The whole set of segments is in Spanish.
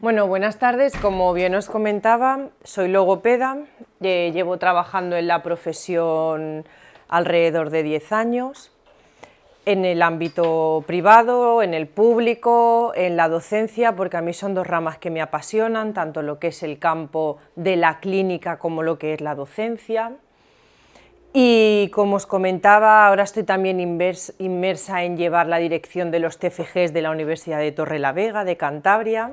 Bueno, buenas tardes. Como bien os comentaba, soy logopeda, llevo trabajando en la profesión alrededor de 10 años, en el ámbito privado, en el público, en la docencia, porque a mí son dos ramas que me apasionan, tanto lo que es el campo de la clínica como lo que es la docencia. Y como os comentaba, ahora estoy también inmersa en llevar la dirección de los TFGs de la Universidad de Torrelavega, de Cantabria.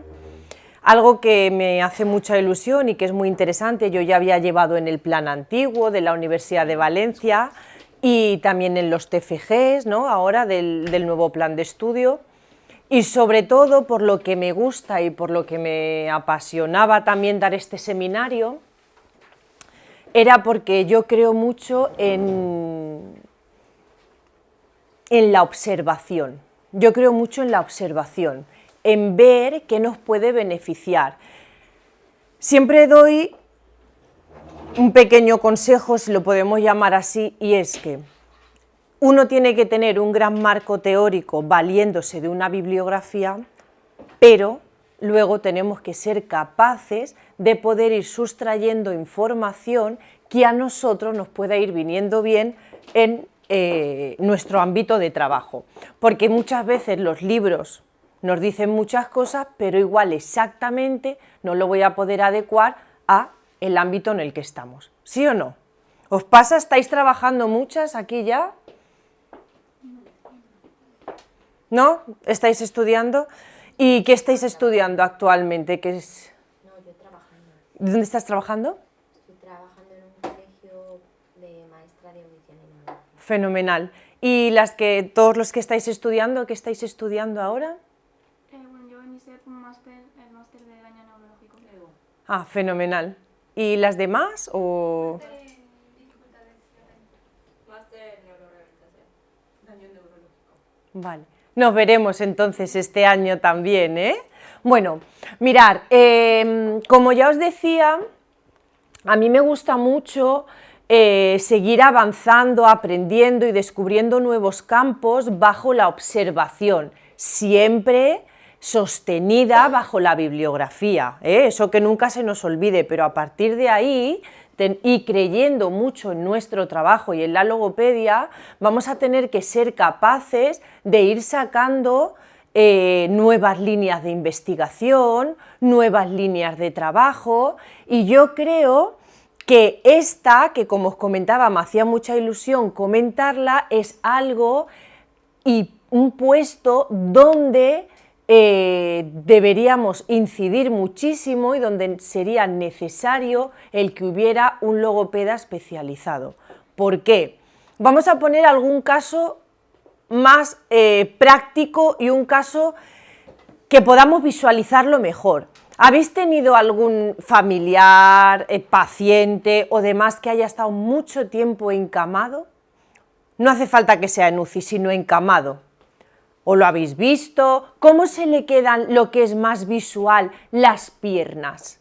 Algo que me hace mucha ilusión y que es muy interesante. Yo ya había llevado en el plan antiguo de la Universidad de Valencia y también en los TFGs, ¿no? Ahora del nuevo plan de estudio, y sobre todo por lo que me gusta y por lo que me apasionaba también dar este seminario, era porque yo creo mucho en la observación. Yo creo mucho en la observación, en ver qué nos puede beneficiar. Siempre doy un pequeño consejo, si lo podemos llamar así, y es que uno tiene que tener un gran marco teórico valiéndose de una bibliografía, pero luego tenemos que ser capaces de poder ir sustrayendo información que a nosotros nos pueda ir viniendo bien en nuestro ámbito de trabajo, porque muchas veces los libros nos dicen muchas cosas, pero igual exactamente no lo voy a poder adecuar a el ámbito en el que estamos. ¿Sí o no? ¿Os pasa? ¿Estáis trabajando muchas aquí ya? ¿No? ¿Estáis estudiando? ¿Y qué estáis estudiando actualmente? ¿Qué es? No, yo trabajando. ¿Dónde estás trabajando? Estoy trabajando en un colegio de maestra de audición y lenguaje. Fenomenal. ¿Y todos los que estáis estudiando, qué estáis estudiando ahora? Bueno, yo inicié un máster, el máster de daño neurológico. Ah, fenomenal. ¿Y las demás? O... Máster en neurorehabilitación. Daño neurológico. Vale. Nos veremos entonces este año también, ¿eh? Bueno, mirad, como ya os decía, a mí me gusta mucho seguir avanzando, aprendiendo y descubriendo nuevos campos bajo la observación, siempre sostenida bajo la bibliografía, ¿eh? Eso que nunca se nos olvide, pero a partir de ahí y creyendo mucho en nuestro trabajo y en la logopedia, vamos a tener que ser capaces de ir sacando nuevas líneas de investigación, nuevas líneas de trabajo, y yo creo que esta, que como os comentaba me hacía mucha ilusión comentarla, es algo y un puesto donde deberíamos incidir muchísimo y donde sería necesario el que hubiera un logopeda especializado. ¿Por qué? Vamos a poner algún caso más práctico y un caso que podamos visualizarlo mejor. ¿Habéis tenido algún familiar, paciente o demás que haya estado mucho tiempo encamado? No hace falta que sea en UCI, sino encamado. ¿O lo habéis visto? ¿Cómo se le quedan, lo que es más visual, las piernas?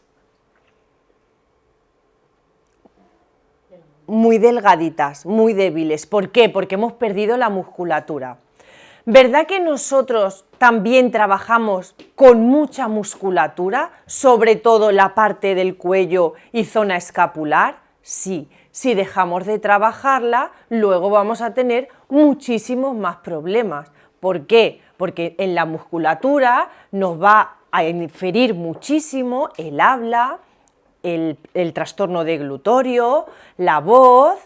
Muy delgaditas, muy débiles. ¿Por qué? Porque hemos perdido la musculatura. ¿Verdad que nosotros también trabajamos con mucha musculatura, sobre todo la parte del cuello y zona escapular? Sí, si dejamos de trabajarla, luego vamos a tener muchísimos más problemas. ¿Por qué? Porque en la musculatura nos va a inferir muchísimo el habla, el trastorno deglutorio, la voz.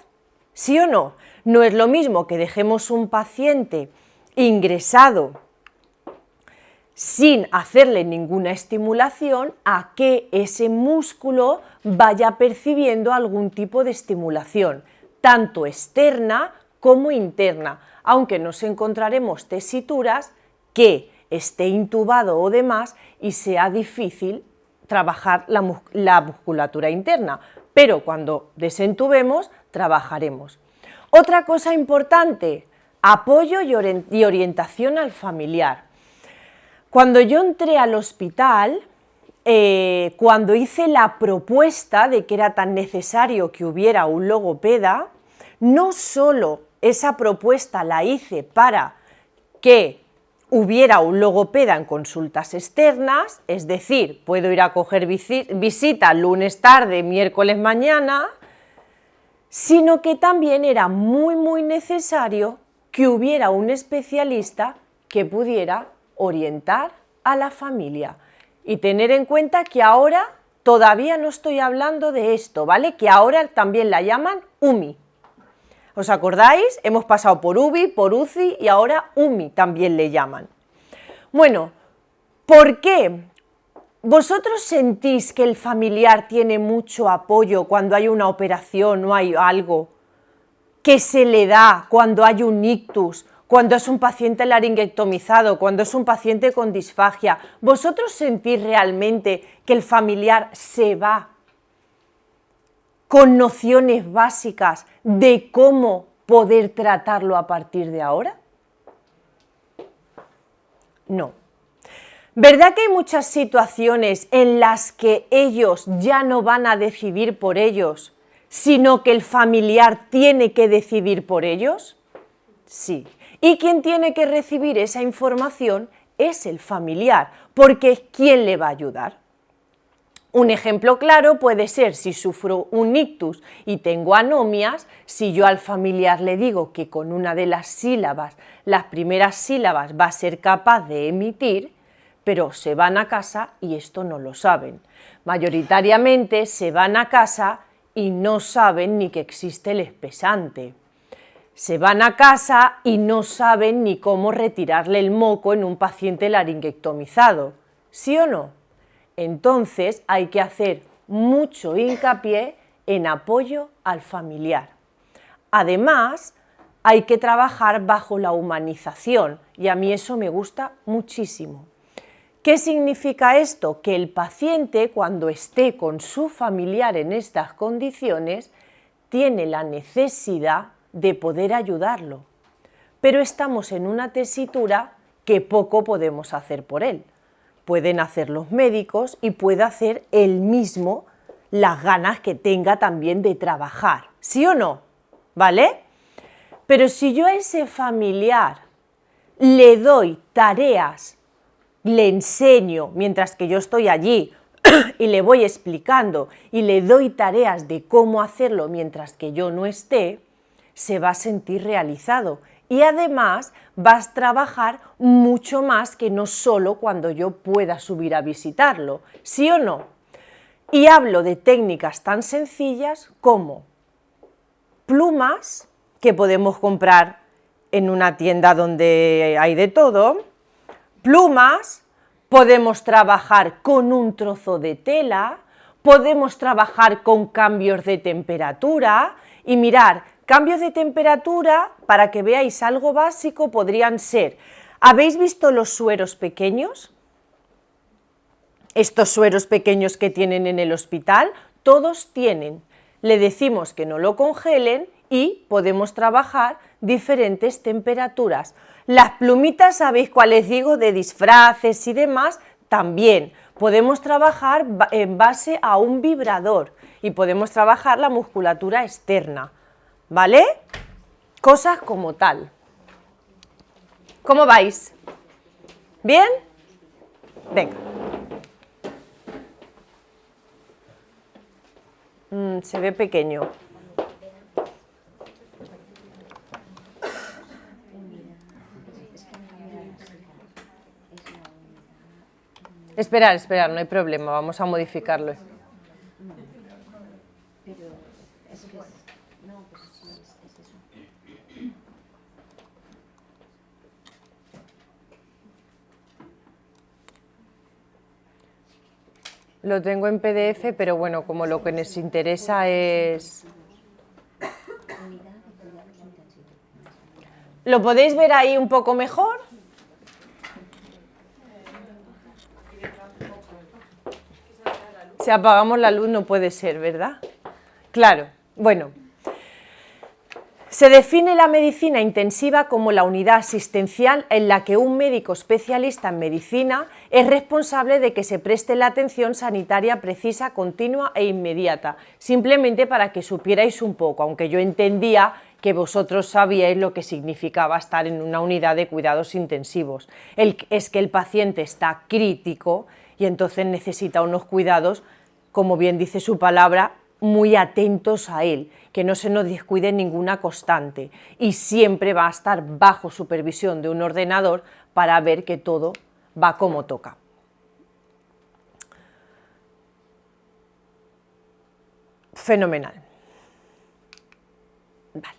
¿Sí o no? No es lo mismo que dejemos un paciente ingresado sin hacerle ninguna estimulación a que ese músculo vaya percibiendo algún tipo de estimulación, tanto externa como interna, aunque nos encontraremos tesituras que esté intubado o demás y sea difícil trabajar la musculatura interna, pero cuando desentubemos trabajaremos. Otra cosa importante, apoyo y orientación al familiar. Cuando yo entré al hospital, cuando hice la propuesta de que era tan necesario que hubiera un logopeda, no solo esa propuesta la hice para que hubiera un logopeda en consultas externas, es decir, puedo ir a coger visita lunes tarde, miércoles mañana, sino que también era muy necesario que hubiera un especialista que pudiera orientar a la familia. Y tener en cuenta que ahora todavía no estoy hablando de esto, ¿vale? Que ahora también la llaman UMI. ¿Os acordáis? Hemos pasado por UBI, por UCI y ahora UMI también le llaman. Bueno, ¿por qué? ¿Vosotros sentís que el familiar tiene mucho apoyo cuando hay una operación o hay algo que se le da cuando hay un ictus, cuando es un paciente laringotomizado, cuando es un paciente con disfagia? ¿Vosotros sentís realmente que el familiar se va con nociones básicas de cómo poder tratarlo a partir de ahora? No. ¿Verdad que hay muchas situaciones en las que ellos ya no van a decidir por ellos, sino que el familiar tiene que decidir por ellos? Sí. Y quien tiene que recibir esa información es el familiar, porque es quien le va a ayudar. Un ejemplo claro puede ser si sufro un ictus y tengo anomias, si yo al familiar le digo que con una de las sílabas, las primeras sílabas va a ser capaz de emitir, pero se van a casa y esto no lo saben. Mayoritariamente se van a casa y no saben ni que existe el espesante. Se van a casa y no saben ni cómo retirarle el moco en un paciente laringotomizado. ¿Sí o no? Entonces hay que hacer mucho hincapié en apoyo al familiar. Además, hay que trabajar bajo la humanización y a mí eso me gusta muchísimo. ¿Qué significa esto? Que el paciente, cuando esté con su familiar en estas condiciones, tiene la necesidad de poder ayudarlo, pero estamos en una tesitura que poco podemos hacer por él. Pueden hacer los médicos y puede hacer él mismo las ganas que tenga también de trabajar, ¿sí o no? ¿Vale? Pero si yo a ese familiar le doy tareas, le enseño mientras que yo estoy allí y le voy explicando y le doy tareas de cómo hacerlo mientras que yo no esté, se va a sentir realizado y además vas a trabajar mucho más que no solo cuando yo pueda subir a visitarlo, ¿sí o no? Y hablo de técnicas tan sencillas como plumas, que podemos comprar en una tienda donde hay de todo, plumas, podemos trabajar con un trozo de tela, podemos trabajar con cambios de temperatura y mirar, cambios de temperatura, para que veáis algo básico, podrían ser, ¿habéis visto los sueros pequeños? Estos sueros pequeños que tienen en el hospital, todos tienen. Le decimos que no lo congelen y podemos trabajar diferentes temperaturas. Las plumitas, ¿sabéis cuáles digo? De disfraces y demás, también. Podemos trabajar en base a un vibrador y podemos trabajar la musculatura externa. ¿Vale? Cosas como tal. ¿Cómo vais? ¿Bien? Venga. Se ve pequeño. Esperar, no hay problema, vamos a modificarlo. Lo tengo en PDF, pero bueno, como lo que nos interesa es... ¿Lo podéis ver ahí un poco mejor? Si apagamos la luz no puede ser, ¿verdad? Claro, bueno. Se define la medicina intensiva como la unidad asistencial en la que un médico especialista en medicina es responsable de que se preste la atención sanitaria precisa, continua e inmediata. Simplemente para que supierais un poco, aunque yo entendía que vosotros sabíais lo que significaba estar en una unidad de cuidados intensivos. Es que el paciente está crítico y entonces necesita unos cuidados, como bien dice su palabra, muy atentos a él, que no se nos descuide ninguna constante y siempre va a estar bajo supervisión de un ordenador para ver que todo va como toca. Fenomenal. Vale.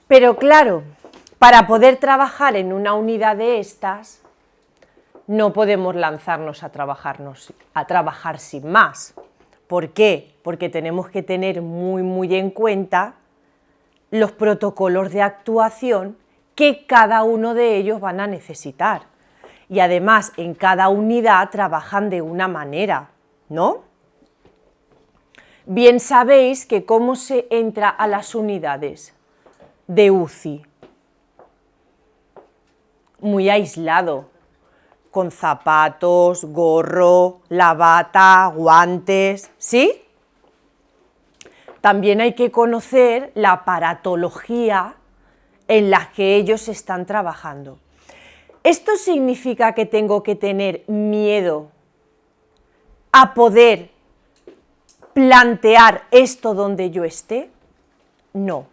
Pero claro, para poder trabajar en una unidad de estas, no podemos lanzarnos a trabajar sin más. ¿Por qué? Porque tenemos que tener muy en cuenta los protocolos de actuación que cada uno de ellos van a necesitar. Y además, en cada unidad trabajan de una manera, ¿no? Bien sabéis que cómo se entra a las unidades de UCI. Muy aislado, con zapatos, gorro, la bata, guantes, ¿sí? También hay que conocer la aparatología en la que ellos están trabajando. ¿Esto significa que tengo que tener miedo a poder plantear esto donde yo esté? No.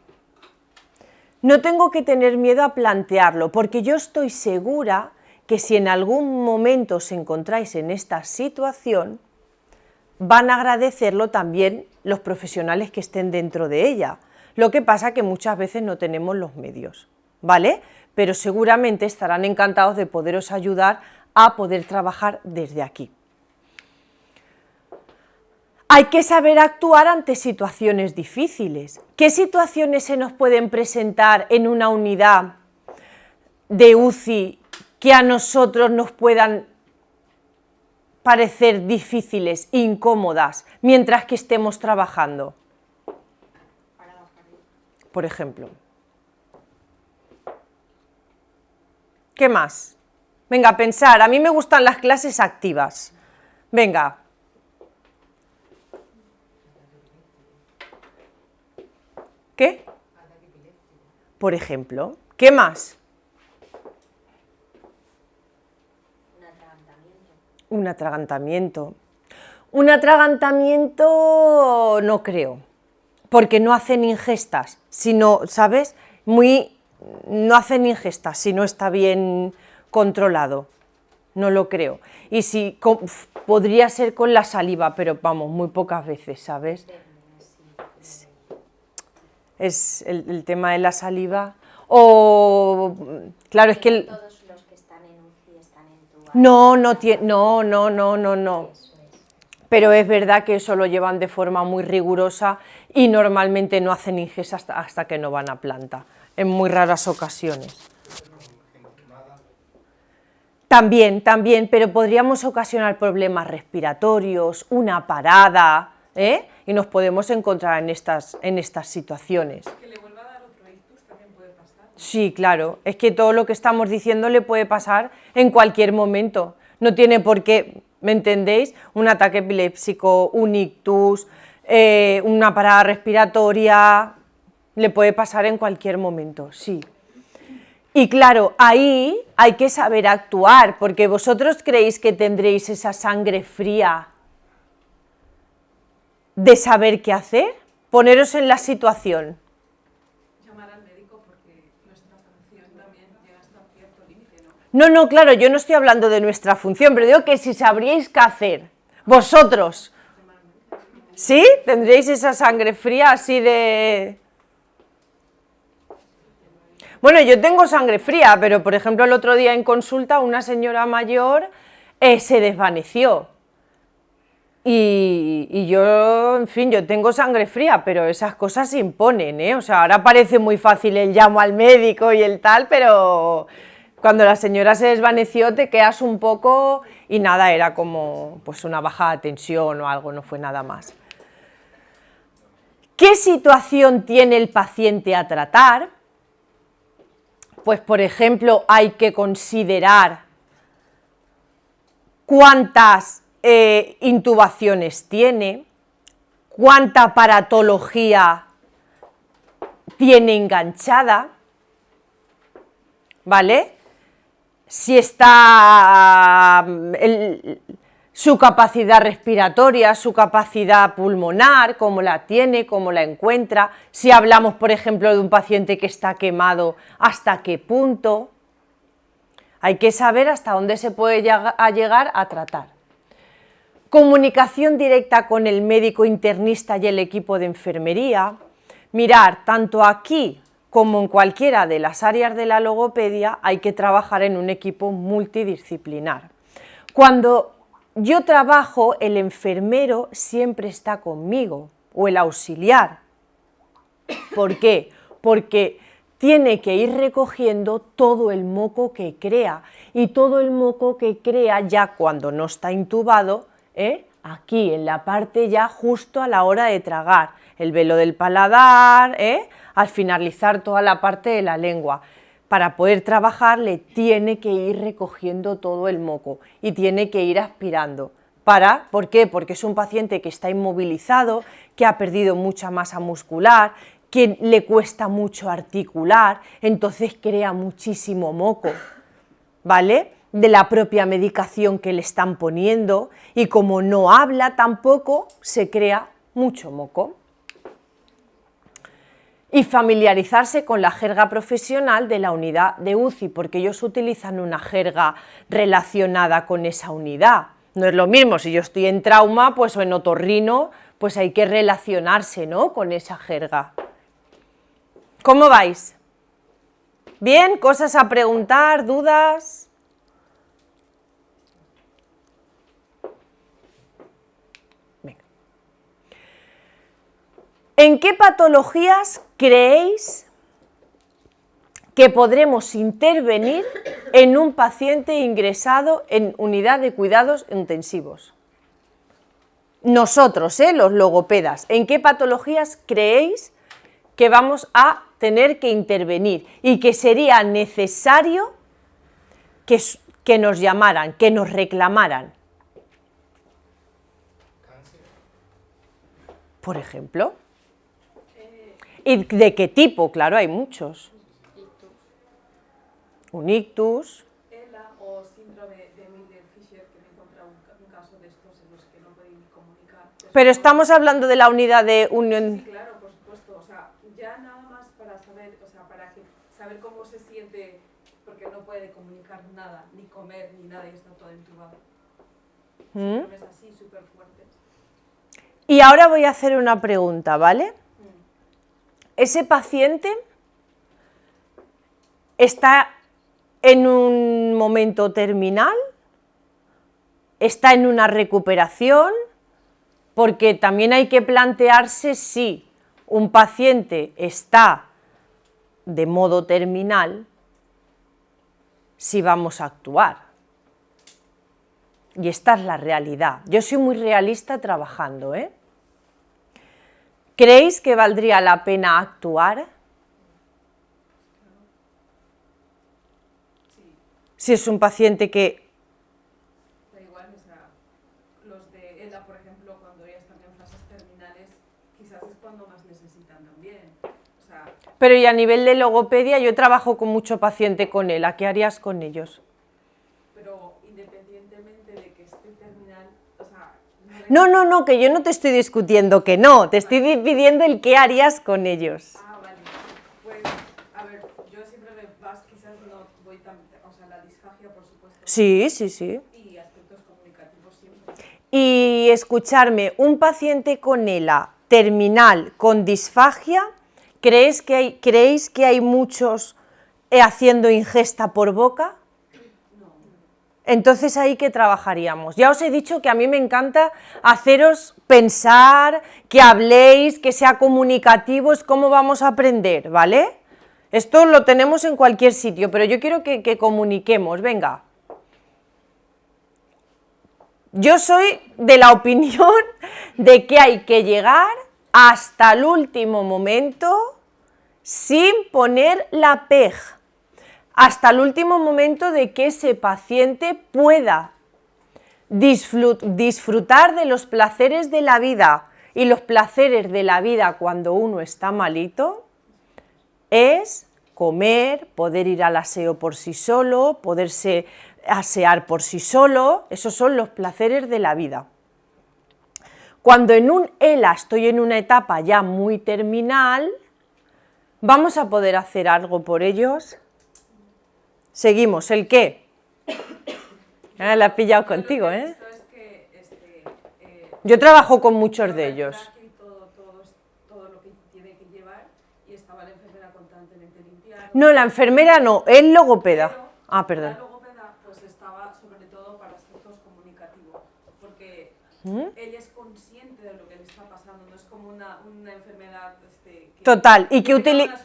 No tengo que tener miedo a plantearlo, porque yo estoy segura que si en algún momento os encontráis en esta situación, van a agradecerlo también los profesionales que estén dentro de ella. Lo que pasa que muchas veces no tenemos los medios, ¿vale? Pero seguramente estarán encantados de poderos ayudar a poder trabajar desde aquí. Hay que saber actuar ante situaciones difíciles. ¿Qué situaciones se nos pueden presentar en una unidad de UCI que a nosotros nos puedan parecer difíciles, incómodas, mientras que estemos trabajando? Por ejemplo. ¿Qué más? Venga, pensar. A mí me gustan las clases activas. Venga. ¿Qué? Por ejemplo. ¿Qué más? Un atragantamiento. Un atragantamiento no creo, porque no hacen ingestas, sino, ¿sabes? No hacen ingestas si no está bien controlado. No lo creo. Y si podría ser con la saliva, pero vamos, muy pocas veces, ¿sabes? Es el tema de la saliva. O, claro, es que... Todos los que están en UCI están en tu área. No. Pero es verdad que eso lo llevan de forma muy rigurosa y normalmente no hacen ingestas hasta que no van a planta, en muy raras ocasiones. También, pero podríamos ocasionar problemas respiratorios, una parada, y nos podemos encontrar en estas situaciones. Que le vuelva a dar otro ictus también puede pasar. Sí, claro, es que todo lo que estamos diciendo le puede pasar en cualquier momento. No tiene por qué, ¿me entendéis? Un ataque epiléptico, un ictus, una parada respiratoria, le puede pasar en cualquier momento, sí. Y claro, ahí hay que saber actuar, porque vosotros creéis que tendréis esa sangre fría de saber qué hacer. Poneros en la situación. Llamar al médico porque nuestra función también llega hasta cierto límite, ¿no? No, claro, yo no estoy hablando de nuestra función, pero digo que si sabríais qué hacer, vosotros. ¿Sí? ¿Tendréis esa sangre fría así de...? Bueno, yo tengo sangre fría, pero por ejemplo el otro día en consulta una señora mayor se desvaneció. Y yo, en fin, yo tengo sangre fría, pero esas cosas se imponen, ¿eh? O sea, ahora parece muy fácil el llamo al médico y el tal, pero cuando la señora se desvaneció te quedas un poco y nada, era como pues una baja de tensión o algo, no fue nada más. ¿Qué situación tiene el paciente a tratar? Pues, por ejemplo, hay que considerar cuántas intubaciones tiene, cuánta aparatología tiene enganchada, ¿vale? Si está su capacidad respiratoria, su capacidad pulmonar, cómo la tiene, cómo la encuentra, si hablamos, por ejemplo, de un paciente que está quemado, hasta qué punto. Hay que saber hasta dónde se puede llegar a tratar. Comunicación directa con el médico internista y el equipo de enfermería. Mirar, tanto aquí como en cualquiera de las áreas de la logopedia, hay que trabajar en un equipo multidisciplinar. Cuando yo trabajo, el enfermero siempre está conmigo, o el auxiliar. ¿Por qué? Porque tiene que ir recogiendo todo el moco que crea, y todo el moco que crea ya cuando no está intubado, aquí en la parte ya justo a la hora de tragar, el velo del paladar, al finalizar toda la parte de la lengua. Para poder trabajar le tiene que ir recogiendo todo el moco y tiene que ir aspirando. ¿Por qué? Porque es un paciente que está inmovilizado, que ha perdido mucha masa muscular, que le cuesta mucho articular, entonces crea muchísimo moco, ¿vale? De la propia medicación que le están poniendo, y como no habla tampoco, se crea mucho moco. Y familiarizarse con la jerga profesional de la unidad de UCI, porque ellos utilizan una jerga relacionada con esa unidad. No es lo mismo, si yo estoy en trauma, pues o en otorrino, pues hay que relacionarse, ¿no?, con esa jerga. ¿Cómo vais? ¿Bien? ¿Cosas a preguntar? ¿Dudas? Venga. ¿En qué patologías creéis que podremos intervenir en un paciente ingresado en unidad de cuidados intensivos? Nosotros, los logopedas, ¿en qué patologías creéis que vamos a tener que intervenir y que sería necesario que nos llamaran, que nos reclamaran? Cáncer. Por ejemplo. ¿Y de qué tipo? Claro, hay muchos. Un ictus. ELA o síndrome de Miller-Fisher, que me he encontrado un caso de estos en los que no pueden ni comunicar. Pero estamos hablando de la unidad de unión. Sí, claro, por supuesto. O sea, ya nada más para saber, o sea, saber cómo se siente, porque no puede comunicar nada, ni comer, ni nada, y está todo intubado. Es así, súper fuertes. Y ahora voy a hacer una pregunta, ¿vale? Ese paciente está en un momento terminal, está en una recuperación, porque también hay que plantearse si un paciente está de modo terminal, si vamos a actuar. Y esta es la realidad. Yo soy muy realista trabajando, ¿eh? ¿Creéis que valdría la pena actuar? Sí. Si es un paciente que... Da igual, o sea, los de ELA, por ejemplo, cuando ya están en fases terminales, quizás es cuando más necesitan también. O sea, Pero y a nivel de logopedia, yo trabajo con mucho paciente con él, ¿a qué harías con ellos? pero independientemente de que esté terminal, o sea... No, que yo no te estoy discutiendo que no, te estoy pidiendo el qué harías con ellos. Ah, vale. Pues, a ver, yo siempre quizás no voy tan... O sea, la disfagia, por supuesto. Sí. Y aspectos comunicativos siempre. y escucharme un paciente con ELA terminal con disfagia, ¿creéis que hay muchos haciendo ingesta por boca? Entonces ahí que trabajaríamos. Ya os he dicho que a mí me encanta haceros pensar, que habléis, que sea comunicativo, es cómo vamos a aprender, ¿vale? Esto lo tenemos en cualquier sitio, pero yo quiero que comuniquemos, venga. Yo soy de la opinión de que hay que llegar hasta el último momento sin poner la peg. Hasta el último momento de que ese paciente pueda disfrutar de los placeres de la vida. Y los placeres de la vida cuando uno está malito es comer, poder ir al aseo por sí solo, poderse asear por sí solo, esos son los placeres de la vida. Cuando en un ELA estoy en una etapa ya muy terminal, ¿vamos a poder hacer algo por ellos? Seguimos, ¿el qué? La he pillado contigo, ¿eh? Esto es que Yo trabajo con muchos de ellos. todo lo que tiene que llevar y estaba la enfermera constantemente limpiando. No, la enfermera no, el logopeda. Ah, perdón. La logopeda pues estaba sobre todo para aspectos comunicativos, porque ella es consciente de lo que le está pasando, no es como una enfermedad que Total, y que utiliza... no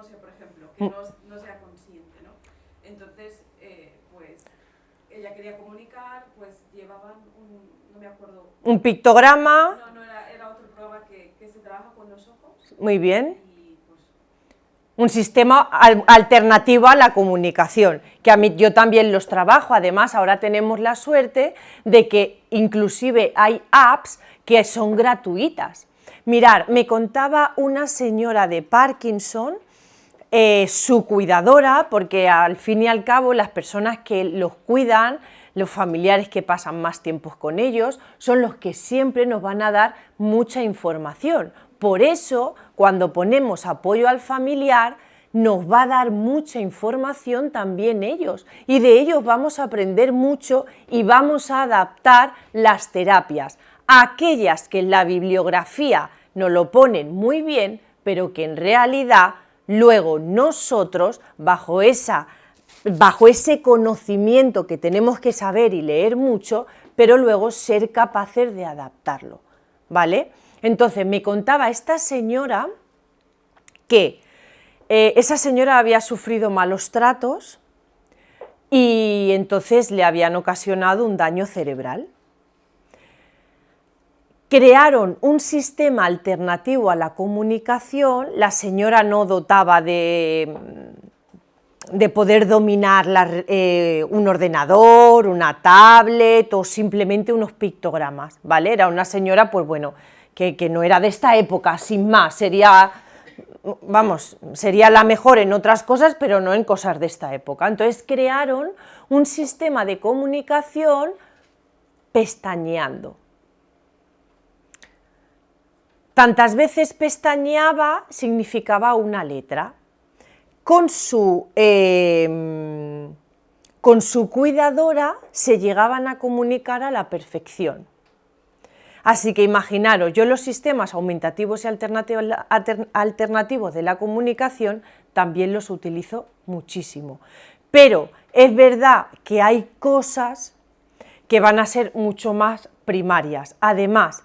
sé, por ejemplo, que no sea consciente, ¿no? Entonces, pues ella quería comunicar, pues llevaban no me acuerdo. Un pictograma. No, era otro programa que se trabaja con los ojos. Muy bien. Y, pues, Un sistema alternativo a la comunicación, que a mí yo también los trabajo. Además, ahora tenemos la suerte de que inclusive hay apps que son gratuitas. Mirar, me contaba una señora de Parkinson, su cuidadora, porque al fin y al cabo las personas que los cuidan, los familiares que pasan más tiempo con ellos, son los que siempre nos van a dar mucha información. Por eso, cuando ponemos apoyo al familiar, nos va a dar mucha información también ellos, y de ellos vamos a aprender mucho y vamos a adaptar las terapias. Aquellas que en la bibliografía nos lo ponen muy bien, pero que en realidad luego nosotros, bajo ese conocimiento que tenemos que saber y leer mucho, pero luego ser capaces de adaptarlo, ¿vale? Entonces me contaba esta señora que esa señora había sufrido malos tratos y entonces le habían ocasionado un daño cerebral. Crearon un sistema alternativo a la comunicación, la señora no dotaba de poder dominar un ordenador, una tablet o simplemente unos pictogramas, ¿vale? Era una señora, pues bueno, que no era de esta época, sin más, sería la mejor en otras cosas, pero no en cosas de esta época. Entonces crearon un sistema de comunicación pestañeando. Tantas veces pestañeaba significaba una letra. Con su cuidadora se llegaban a comunicar a la perfección. Así que imaginaros, yo los sistemas aumentativos y alternativos de la comunicación también los utilizo muchísimo. Pero es verdad que hay cosas que van a ser mucho más primarias. Además,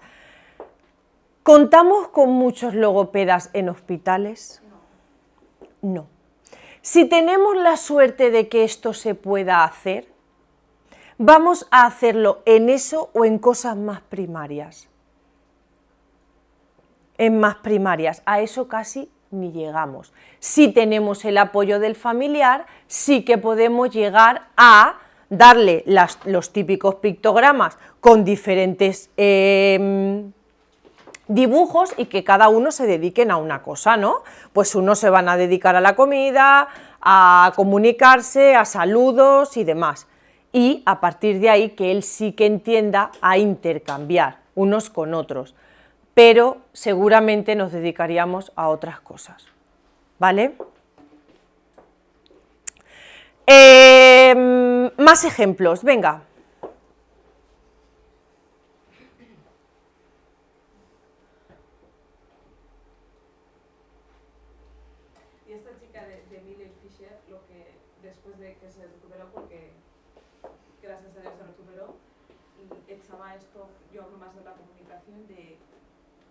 ¿contamos con muchos logopedas en hospitales? No. Si tenemos la suerte de que esto se pueda hacer, vamos a hacerlo en eso o en cosas más primarias. En más primarias, a eso casi ni llegamos. Si tenemos el apoyo del familiar, sí que podemos llegar a darle los típicos pictogramas con diferentes dibujos y que cada uno se dediquen a una cosa, ¿no? Pues unos se van a dedicar a la comida, a comunicarse, a saludos y demás. Y a partir de ahí que él sí que entienda a intercambiar unos con otros, pero seguramente nos dedicaríamos a otras cosas, ¿vale? Más ejemplos, venga. Y esta chica de Millie Fisher, lo que después de que se recuperó, porque gracias a Dios se recuperó, y echaba esto, yo hablo más de la comunicación, de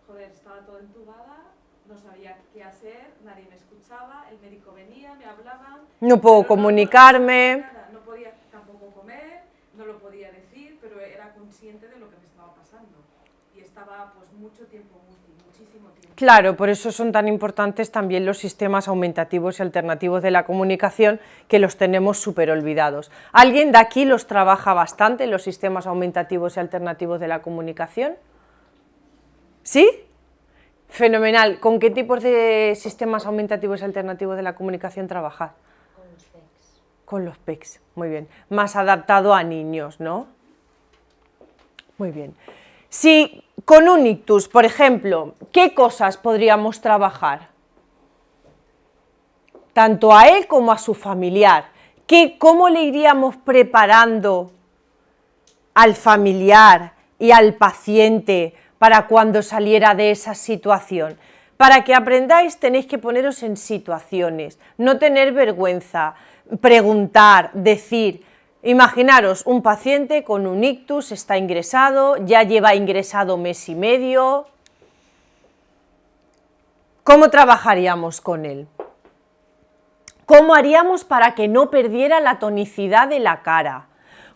joder, estaba toda entubada, no sabía qué hacer, nadie me escuchaba, el médico venía, me hablaban, No puedo comunicarme. no podía tampoco comer, no lo podía decir, pero era consciente de lo que me estaba pasando. Y estaba pues mucho tiempo, muchísimo tiempo. Claro, por eso son tan importantes también los sistemas aumentativos y alternativos de la comunicación, que los tenemos súper olvidados. ¿Alguien de aquí los trabaja bastante, los sistemas aumentativos y alternativos de la comunicación? ¿Sí? Fenomenal. ¿Con qué tipos de sistemas aumentativos y alternativos de la comunicación trabajas? Con los PECs. Con los PECs, muy bien. Más adaptado a niños, ¿no? Muy bien. Si con un ictus, por ejemplo, ¿qué cosas podríamos trabajar? Tanto a él como a su familiar. ¿Cómo le iríamos preparando al familiar y al paciente para cuando saliera de esa situación? Para que aprendáis tenéis que poneros en situaciones, no tener vergüenza, preguntar, decir. Imaginaros un paciente con un ictus, está ingresado, ya lleva ingresado mes y medio. ¿Cómo trabajaríamos con él? ¿Cómo haríamos para que no perdiera la tonicidad de la cara?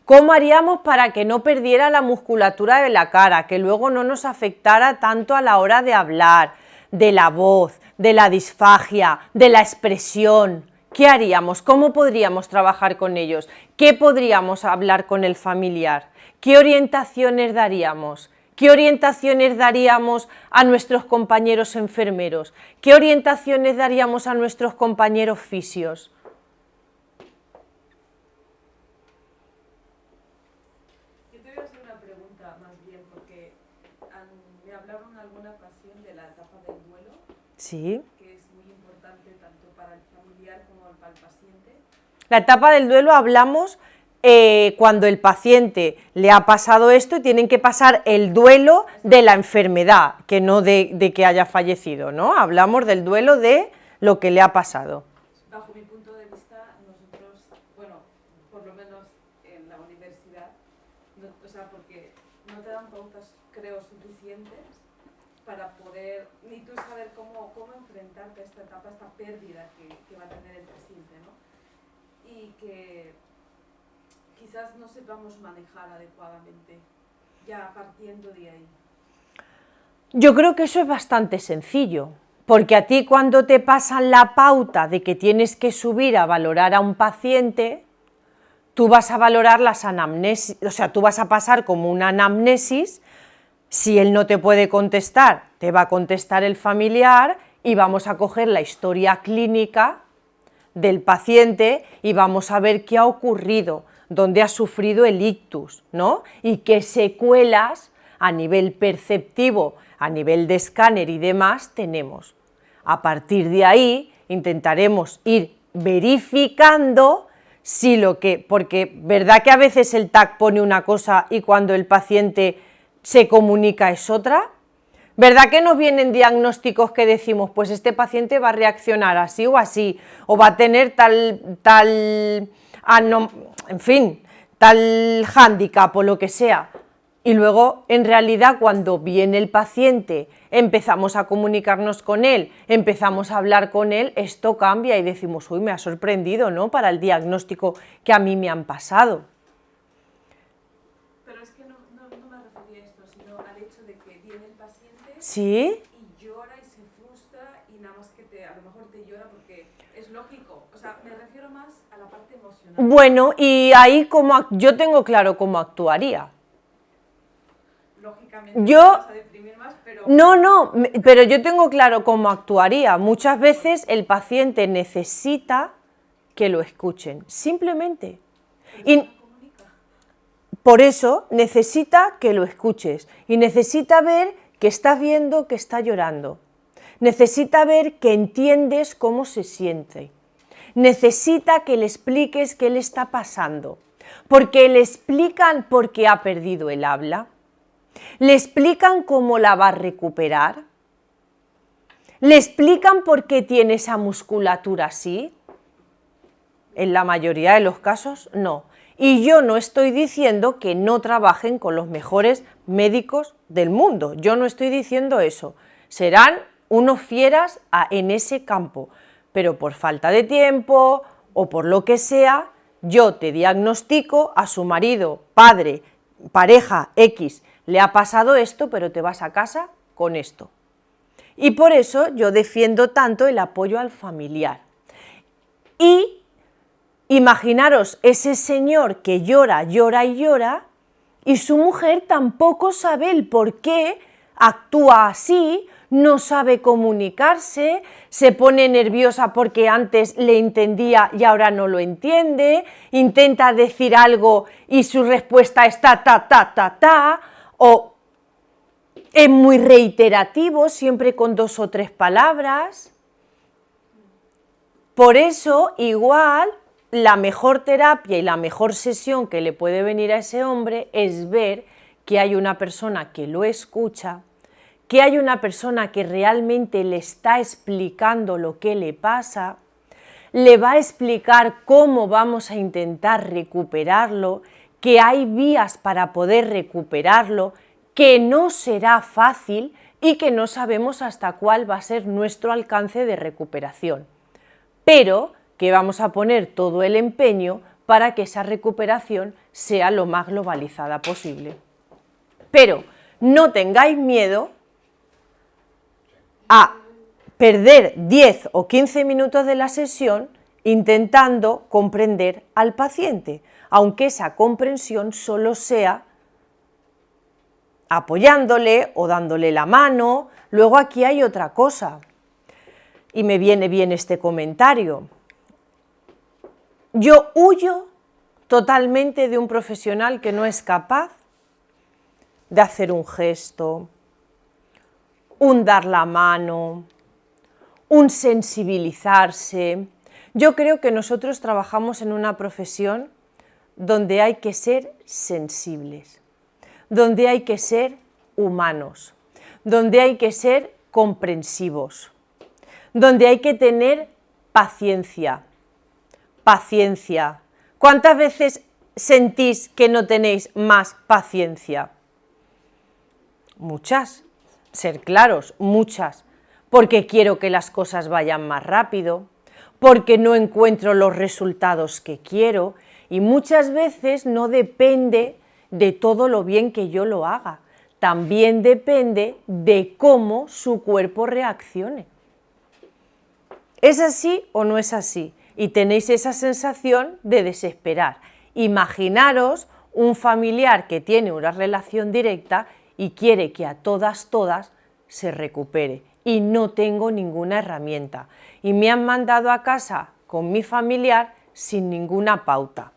¿Cómo haríamos para que no perdiera la musculatura de la cara, que luego no nos afectara tanto a la hora de hablar, de la voz, de la disfagia, de la expresión? ¿Qué haríamos? ¿Cómo podríamos trabajar con ellos? ¿Qué podríamos hablar con el familiar? ¿Qué orientaciones daríamos? ¿Qué orientaciones daríamos a nuestros compañeros enfermeros? ¿Qué orientaciones daríamos a nuestros compañeros fisios? Yo te voy a hacer una pregunta más bien, porque me hablaron en alguna ocasión de la etapa del duelo, Sí. que es muy importante tanto para el familiar como para el paciente. La etapa del duelo hablamos cuando el paciente le ha pasado esto y tienen que pasar el duelo de la enfermedad, que no de que haya fallecido, ¿no? Hablamos del duelo de lo que le ha pasado. Bajo mi punto de vista, nosotros, bueno, por lo menos en la universidad, o sea, porque no te dan pautas, creo, suficientes para poder, ni tú saber cómo enfrentarte a esta etapa, a esta pérdida que va a tener el paciente, ¿no? Y que quizás no sepamos manejar adecuadamente, ya partiendo de ahí. Yo creo que eso es bastante sencillo, porque a ti cuando te pasan la pauta de que tienes que subir a valorar a un paciente, tú vas a valorar las anamnesis, o sea, tú vas a pasar como una anamnesis. Si él no te puede contestar, te va a contestar el familiar y vamos a coger la historia clínica del paciente y vamos a ver qué ha ocurrido, dónde ha sufrido el ictus, ¿no? Y qué secuelas a nivel perceptivo, a nivel de escáner y demás tenemos. A partir de ahí intentaremos ir verificando si porque verdad que a veces el TAC pone una cosa y cuando el paciente se comunica es otra. ¿Verdad que nos vienen diagnósticos que decimos, pues este paciente va a reaccionar así o así, o va a tener tal hándicap o lo que sea? Y luego, en realidad, cuando viene el paciente, empezamos a comunicarnos con él, empezamos a hablar con él, esto cambia y decimos, uy, me ha sorprendido, ¿no?, para el diagnóstico que a mí me han pasado. Pero es que no me refería a esto, sino al hecho de que viene el paciente ¿Sí? y llora y se frustra y nada más que a lo mejor te llora porque es lógico. O sea, me refiero más a la parte emocional. Bueno, y ahí yo tengo claro cómo actuaría. Lógicamente te vas a deprimir más, pero... No, pero yo tengo claro cómo actuaría. Muchas veces el paciente necesita que lo escuchen, simplemente. Y por eso necesita que lo escuches y necesita ver que estás viendo que está llorando. Necesita ver que entiendes cómo se siente. Necesita que le expliques qué le está pasando. Porque le explican por qué ha perdido el habla. Le explican cómo la va a recuperar. ¿Le explican por qué tiene esa musculatura así? En la mayoría de los casos, no. Y yo no estoy diciendo que no trabajen con los mejores médicos del mundo. Yo no estoy diciendo eso. Serán unos fieras en ese campo. Pero por falta de tiempo o por lo que sea, yo te diagnostico a su marido, padre, pareja X, le ha pasado esto, pero te vas a casa con esto. Y por eso yo defiendo tanto el apoyo al familiar. Y imaginaros ese señor que llora, llora y llora, y su mujer tampoco sabe el por qué actúa así, no sabe comunicarse, se pone nerviosa porque antes le entendía y ahora no lo entiende, intenta decir algo y su respuesta es ta, o es muy reiterativo, siempre con 2 o 3 palabras. Por eso, igual, la mejor terapia y la mejor sesión que le puede venir a ese hombre es ver que hay una persona que lo escucha, que hay una persona que realmente le está explicando lo que le pasa, le va a explicar cómo vamos a intentar recuperarlo, que hay vías para poder recuperarlo, que no será fácil y que no sabemos hasta cuál va a ser nuestro alcance de recuperación, pero que vamos a poner todo el empeño para que esa recuperación sea lo más globalizada posible. Pero no tengáis miedo a perder 10 o 15 minutos de la sesión intentando comprender al paciente, aunque esa comprensión solo sea apoyándole o dándole la mano. Luego aquí hay otra cosa, y me viene bien este comentario. Yo huyo totalmente de un profesional que no es capaz de hacer un gesto, un dar la mano, un sensibilizarse. Yo creo que nosotros trabajamos en una profesión donde hay que ser sensibles, donde hay que ser humanos, donde hay que ser comprensivos, donde hay que tener paciencia. Paciencia. ¿Cuántas veces sentís que no tenéis más paciencia? Muchas. Ser claros, muchas. Porque quiero que las cosas vayan más rápido, porque no encuentro los resultados que quiero, y muchas veces no depende de todo lo bien que yo lo haga. También depende de cómo su cuerpo reaccione. ¿Es así o no es así? Y tenéis esa sensación de desesperar. Imaginaros un familiar que tiene una relación directa y quiere que a todas se recupere. Y no tengo ninguna herramienta. Y me han mandado a casa con mi familiar sin ninguna pauta.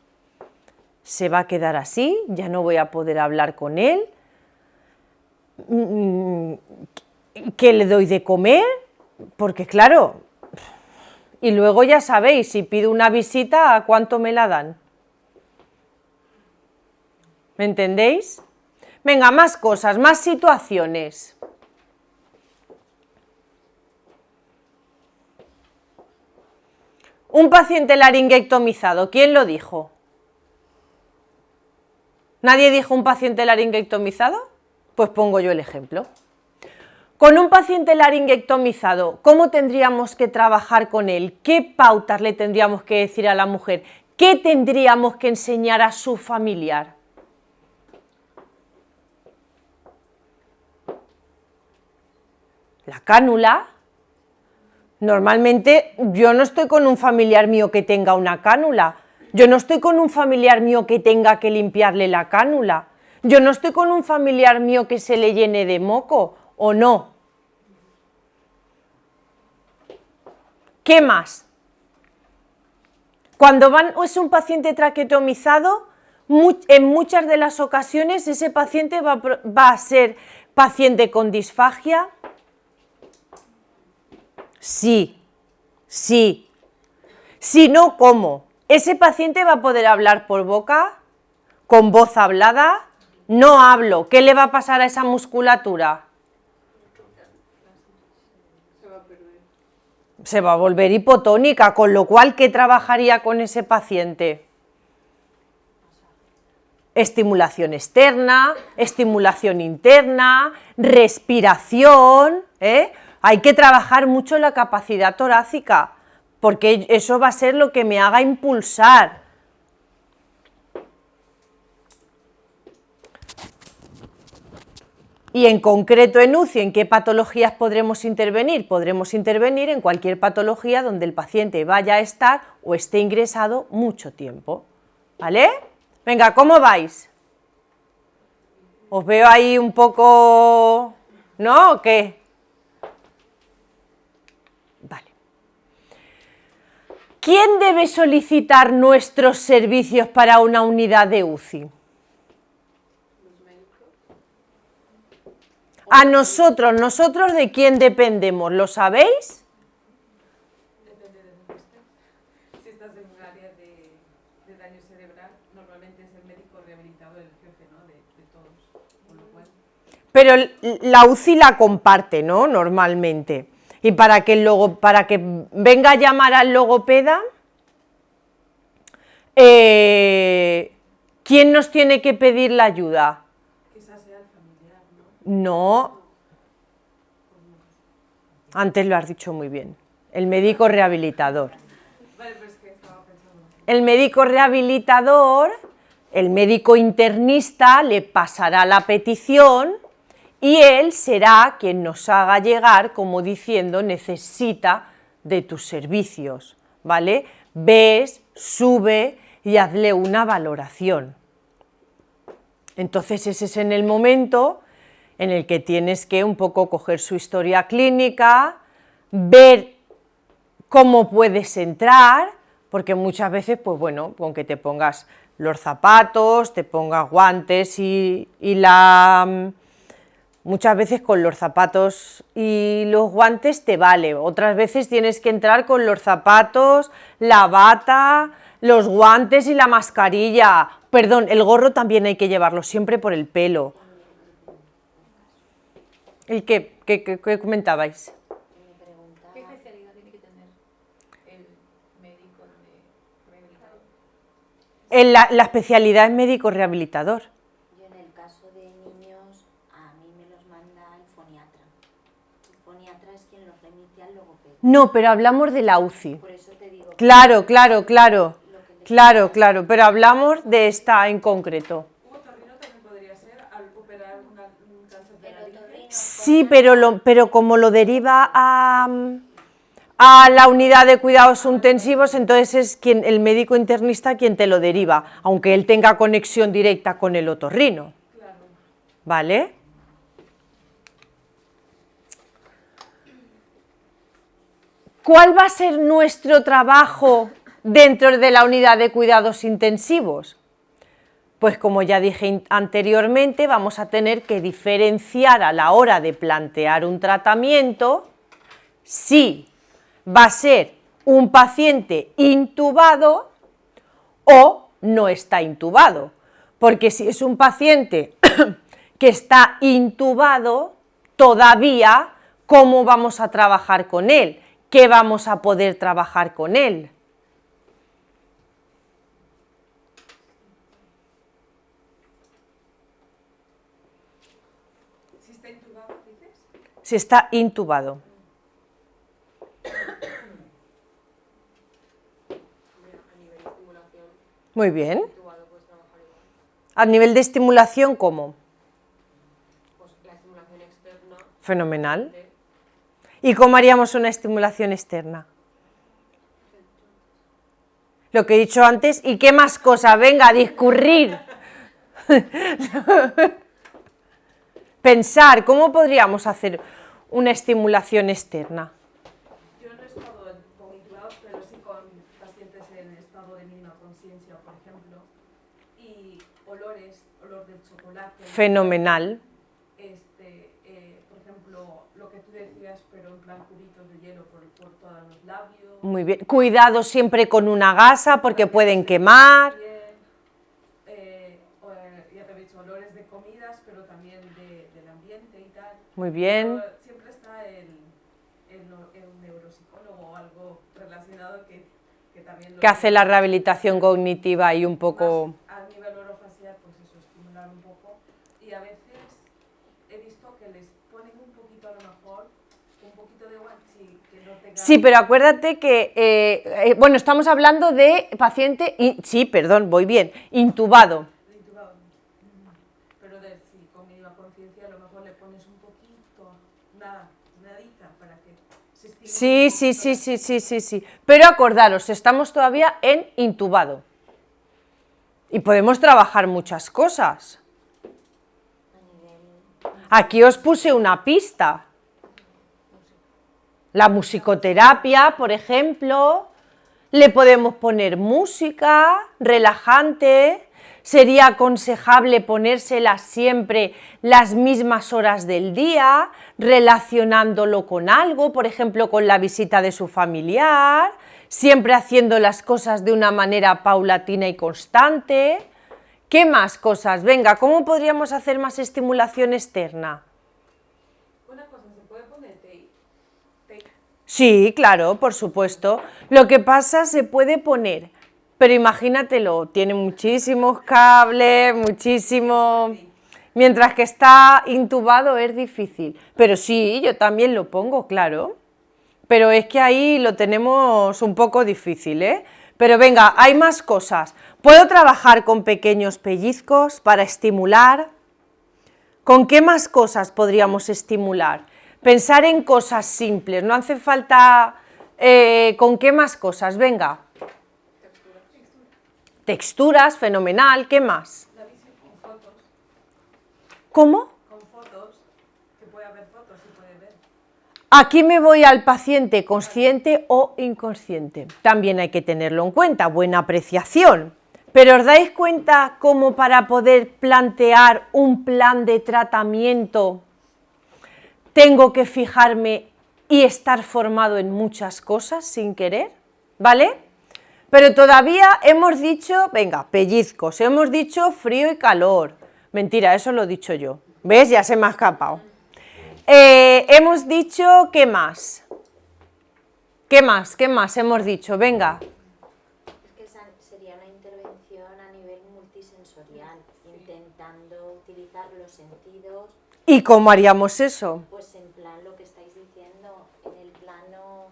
Se va a quedar así, ya no voy a poder hablar con él. ¿Qué le doy de comer? Porque claro... Y luego ya sabéis, si pido una visita, ¿a cuánto me la dan? ¿Me entendéis? Venga, más cosas, más situaciones. Un paciente laringoectomizado, ¿quién lo dijo? ¿Nadie dijo un paciente laringoectomizado? Pues pongo yo el ejemplo. Con un paciente laringoectomizado, ¿cómo tendríamos que trabajar con él? ¿Qué pautas le tendríamos que decir a la mujer? ¿Qué tendríamos que enseñar a su familiar? La cánula. Normalmente yo no estoy con un familiar mío que tenga una cánula. Yo no estoy con un familiar mío que tenga que limpiarle la cánula. Yo no estoy con un familiar mío que se le llene de moco. ¿O no? ¿Qué más? Cuando es un paciente traqueotomizado, en muchas de las ocasiones ese paciente va a ser paciente con disfagia. Sí, sí. Si no, ¿cómo? ¿Ese paciente va a poder hablar por boca? ¿Con voz hablada? No hablo. ¿Qué le va a pasar a esa musculatura? perder. Se va a volver hipotónica, con lo cual, ¿qué trabajaría con ese paciente? Estimulación externa, estimulación interna, respiración, ¿eh? Hay que trabajar mucho la capacidad torácica, porque eso va a ser lo que me haga impulsar. Y en concreto en UCI, ¿en qué patologías podremos intervenir? Podremos intervenir en cualquier patología donde el paciente vaya a estar o esté ingresado mucho tiempo, ¿vale? Venga, ¿cómo vais? Os veo ahí un poco, ¿no? ¿O qué? Vale. ¿Quién debe solicitar nuestros servicios para una unidad de UCI? A ¿nosotros de quién dependemos? ¿Lo sabéis? Depende de dónde estés. Si estás en un área de daño cerebral, normalmente es el médico rehabilitador el jefe, ¿no? de todos. Con lo cual, Pero la UCI la comparte, ¿no? Normalmente. Y para que venga a llamar al logopeda, ¿quién nos tiene que pedir la ayuda? quizás sea el familiar, ¿no? No. Antes lo has dicho muy bien. El médico rehabilitador. Vale, pues que estaba pensando. El médico rehabilitador, el médico internista le pasará la petición y él será quien nos haga llegar como diciendo necesita de tus servicios, ¿vale? Ves, sube y hazle una valoración. Entonces ese es en el momento en el que tienes que un poco coger su historia clínica, ver cómo puedes entrar, porque muchas veces, pues bueno, con que te pongas los zapatos, te pongas guantes muchas veces con los zapatos y los guantes te vale, otras veces tienes que entrar con los zapatos, la bata, los guantes y la mascarilla. Perdón, el gorro también hay que llevarlo siempre por el pelo. ¿El qué? ¿Qué comentabais? Me preguntaba, ¿Qué especialidad tiene que tener el médico rehabilitador? La especialidad es médico rehabilitador. yo en el caso de niños, a mí me los manda el foniatra. El foniatra es quien los remite al logopeda. No, pero hablamos de la UCI. Por eso te digo, Claro, pero hablamos de esta en concreto. Un otorrino también podría ser al operar un cáncer de el laringe. otorrino, Sí, pero como lo deriva a la unidad de cuidados intensivos, entonces es el médico internista quien te lo deriva, aunque él tenga conexión directa con el otorrino. Claro. ¿Vale? ¿Cuál va a ser nuestro trabajo dentro de la unidad de cuidados intensivos? Pues como ya dije anteriormente, vamos a tener que diferenciar a la hora de plantear un tratamiento si va a ser un paciente intubado o no está intubado. Porque si es un paciente que está intubado, todavía, ¿cómo vamos a trabajar con él? ¿Qué vamos a poder trabajar con él? Si está intubado, dices. Si está intubado. A nivel de estimulación, Muy bien. intubado puedes trabajar igual. A nivel de estimulación, ¿cómo? Pues la estimulación externa Fenomenal. de ¿Y cómo haríamos una estimulación externa? Lo que he dicho antes, ¿y qué más cosas? Venga, a discurrir. Pensar, ¿cómo podríamos hacer una estimulación externa? Yo no he estado con intubados, pero sí con pacientes en estado de mínima conciencia, por ejemplo. Y olores, olor del chocolate. Fenomenal. Por ejemplo, lo que tú decías, pero en plan cubitos de hielo por todos los labios. Muy bien. Cuidado siempre con una gasa porque pueden quemar. Ya te he dicho, olores de comidas, pero también del ambiente y tal. Muy bien. Pero siempre está el psicólogo o algo relacionado que también lo Que hace la rehabilitación cognitiva y un poco... más a nivel orofacial, pues eso, estimular un poco. Y a veces he visto que les ponen un poquito, a lo mejor, un poquito de guanchi que no tenga... Sí, pero acuérdate que, bueno, estamos hablando de paciente, sí, perdón, voy bien, intubado. Intubado. Pero si con mínima conciencia a lo mejor le pones un poquito, nadita, para que se estimule Sí, un sí, poquito sí, sí, sí, sí, sí. Pero acordaros, estamos todavía en intubado. Y podemos trabajar muchas cosas. A nivel... Aquí os puse una pista. La musicoterapia, por ejemplo, le podemos poner música relajante. Sería aconsejable ponérsela siempre las mismas horas del día, relacionándolo con algo, por ejemplo, con la visita de su familiar, siempre haciendo las cosas de una manera paulatina y constante. ¿Qué más cosas? Venga, ¿cómo podríamos hacer más estimulación externa? Una cosa, ¿se puede poner tape? Sí, claro, por supuesto. Lo que pasa se puede poner, pero imagínatelo, tiene muchísimos cables, muchísimo... Mientras que está intubado es difícil. Pero sí, yo también lo pongo, claro. Pero es que ahí lo tenemos un poco difícil, ¿eh? Pero venga, hay más cosas. ¿Puedo trabajar con pequeños pellizcos para estimular? ¿Con qué más cosas podríamos estimular? Pensar en cosas simples, no hace falta... ¿con qué más cosas? Venga. Texturas, fenomenal, ¿qué más? La visión con fotos, ¿Cómo? que puede haber fotos y puede ver. Aquí me voy al paciente consciente o inconsciente. También hay que tenerlo en cuenta, buena apreciación. Pero ¿os dais cuenta cómo para poder plantear un plan de tratamiento tengo que fijarme y estar formado en muchas cosas sin querer? ¿Vale? Pero todavía hemos dicho, venga, pellizcos, hemos dicho frío y calor. Mentira, eso lo he dicho yo. ¿Ves? Ya se me ha escapado. Hemos dicho, ¿qué más? ¿Qué más? ¿Qué más hemos dicho? Venga. Es que esa sería una intervención a nivel multisensorial, intentando utilizar los sentidos, ¿Y cómo haríamos eso? pues en plan lo que estáis diciendo, en el plano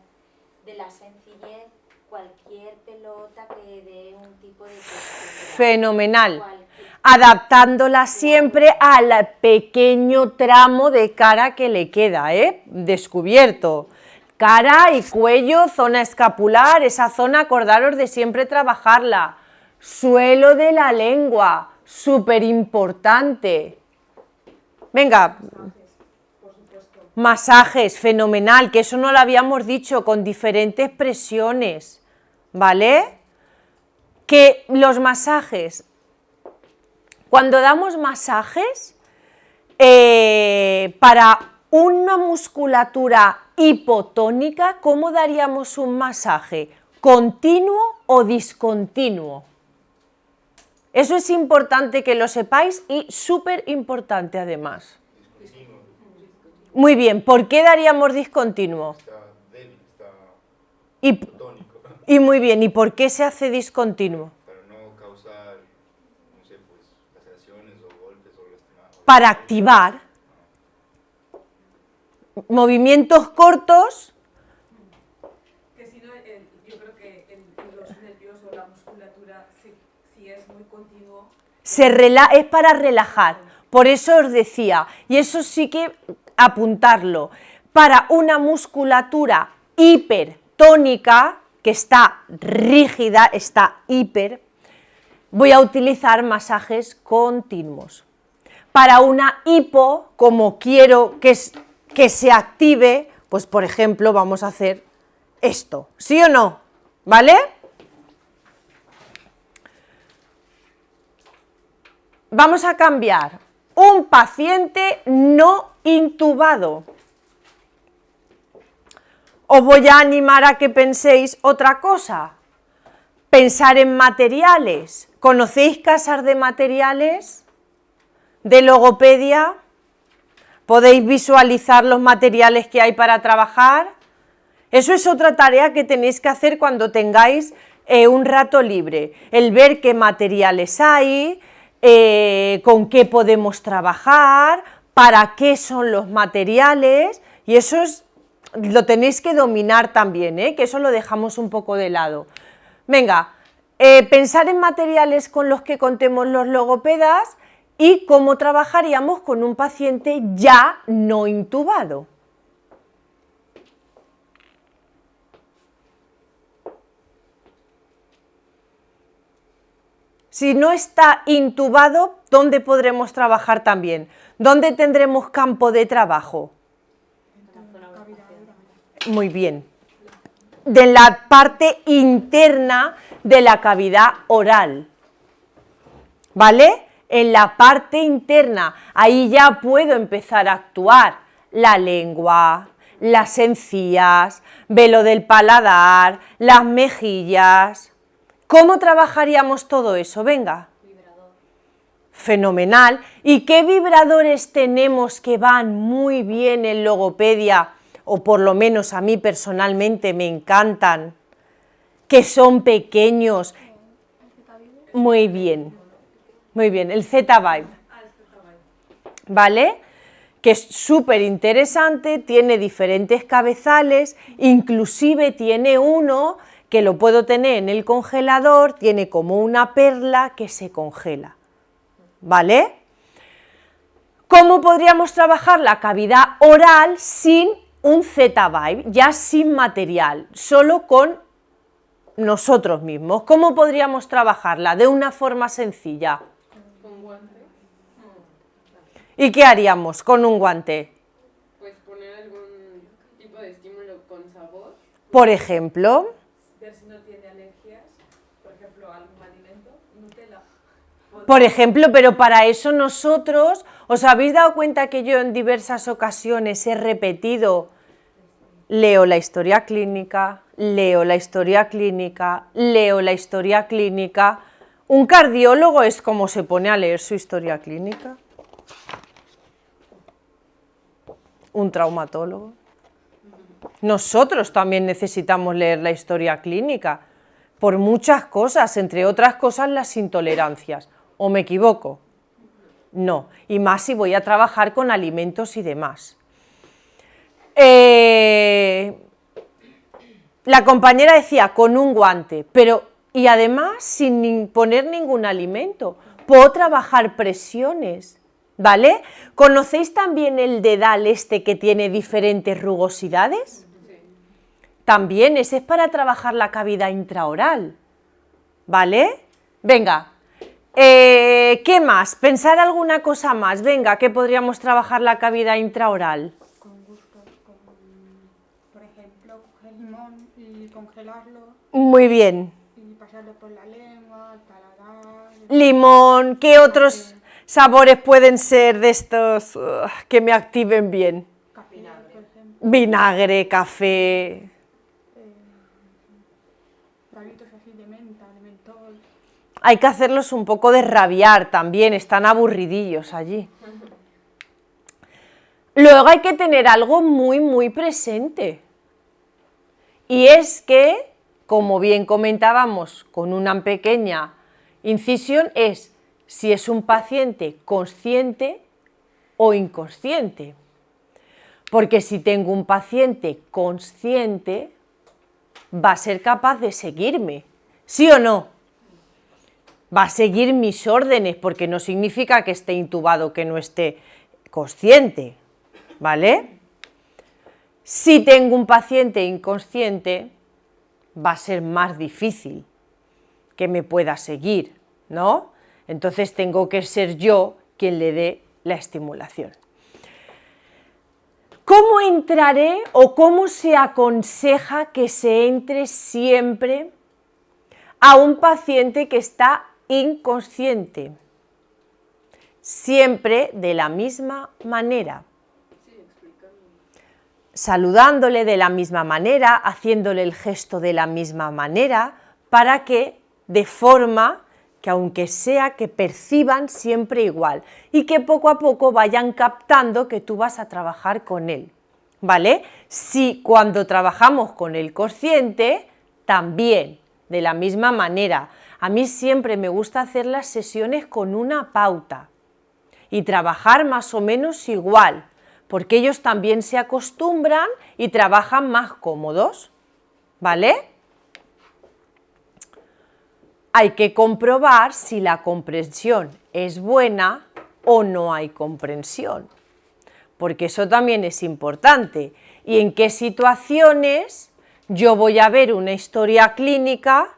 de la sencillez, cualquier pelota que dé un tipo de textura. Fenomenal. Cualquier- Adaptándola siempre al pequeño tramo de cara que le queda, ¿eh? Descubierto. Cara y cuello, zona escapular, esa zona acordaros de siempre trabajarla. Suelo de la lengua, súper importante. Venga, masajes, fenomenal, que eso no lo habíamos dicho, con diferentes presiones, ¿vale? Que los masajes, cuando damos masajes, para una musculatura hipotónica, ¿cómo daríamos un masaje? ¿Continuo o discontinuo? Eso es importante que lo sepáis y súper importante además. Muy bien, ¿por qué daríamos discontinuo? Está débil, está Y, tónico, y muy bien, ¿y por qué se hace discontinuo? para no causar, no sé, pues, laceraciones o golpes o lastimar. Para activar movimientos cortos. Que si no, yo creo que los nervios o la musculatura, si es muy continuo, Es para relajar, por eso os decía, y eso sí que apuntarlo, para una musculatura hipertónica, que está rígida, está hiper, voy a utilizar masajes continuos. Para una hipo, como quiero que se active, pues por ejemplo vamos a hacer esto, ¿sí o no? ¿Vale? Vamos a cambiar un paciente no intubado. Os voy a animar a que penséis otra cosa. Pensar en materiales. ¿Conocéis casas de materiales de logopedia? ¿Podéis visualizar los materiales que hay para trabajar? Eso es otra tarea que tenéis que hacer cuando tengáis un rato libre, el ver qué materiales hay, con qué podemos trabajar, para qué son los materiales, y eso lo tenéis que dominar también, que eso lo dejamos un poco de lado. Venga, pensar en materiales con los que contemos los logopedas y cómo trabajaríamos con un paciente ya no intubado. Si no está intubado, ¿dónde podremos trabajar también? ¿Dónde tendremos campo de trabajo? Muy bien. De la parte interna de la cavidad oral. ¿Vale? En la parte interna, ahí ya puedo empezar a actuar la lengua, las encías, velo del paladar, las mejillas. ¿Cómo trabajaríamos todo eso? Venga. Vibrador. Fenomenal. ¿Y qué vibradores tenemos que van muy bien en logopedia? O por lo menos a mí personalmente me encantan. Que son pequeños. Muy bien. Muy bien. El Z-Vibe. ¿Vale? Que es súper interesante, tiene diferentes cabezales, inclusive tiene uno que lo puedo tener en el congelador, tiene como una perla que se congela, ¿vale? ¿Cómo podríamos trabajar la cavidad oral sin un Z-Vibe, ya sin material, solo con nosotros mismos? ¿Cómo podríamos trabajarla de una forma sencilla? ¿Con guante? ¿Y qué haríamos con un guante? Pues poner algún tipo de estímulo con sabor. Por ejemplo, Ver si no tiene alergias, por ejemplo, a algún alimento, Nutella. por ejemplo, pero para eso nosotros, ¿os habéis dado cuenta que yo en diversas ocasiones he repetido, leo la historia clínica, leo la historia clínica, leo la historia clínica? Un cardiólogo es como se pone a leer su historia clínica. Un traumatólogo. Nosotros también necesitamos leer la historia clínica por muchas cosas, entre otras cosas las intolerancias. ¿O me equivoco? No, y más si voy a trabajar con alimentos y demás. La compañera decía con un guante, pero y además sin poner ningún alimento. Puedo trabajar presiones, ¿vale? ¿Conocéis también el dedal este que tiene diferentes rugosidades? También ese es para trabajar la cavidad intraoral, ¿vale? Venga, ¿qué más? Pensar alguna cosa más, venga, que podríamos trabajar la cavidad intraoral. Con gusto, por ejemplo, coger limón y congelarlo Muy bien. y pasarlo por la lengua, el paladar. Limón, ¿qué otros sabores pueden ser de estos que me activen bien? Café, por ejemplo, Vinagre, café. traguitos así de menta, de mentol. Hay que hacerlos un poco de rabiar también, están aburridillos allí. Luego hay que tener algo muy presente. Y es que, como bien comentábamos, con una pequeña incisión es si es un paciente consciente o inconsciente. Porque si tengo un paciente consciente, va a ser capaz de seguirme, ¿sí o no? Va a seguir mis órdenes, porque no significa que esté intubado, que no esté consciente, ¿vale? Si tengo un paciente inconsciente, va a ser más difícil que me pueda seguir, ¿no? Entonces tengo que ser yo quien le dé la estimulación. ¿Cómo entraré o cómo se aconseja que se entre siempre a un paciente que está inconsciente? Siempre de la misma manera. Saludándole de la misma manera, haciéndole el gesto de la misma manera, para que de forma que aunque sea que perciban siempre igual y que poco a poco vayan captando que tú vas a trabajar con él. ¿vale? Si cuando trabajamos con el consciente, también, de la misma manera. A mí siempre me gusta hacer las sesiones con una pauta y trabajar más o menos igual, porque ellos también se acostumbran y trabajan más cómodos, ¿vale? Hay que comprobar si la comprensión es buena o no hay comprensión, porque eso también es importante. Y en qué situaciones yo voy a ver una historia clínica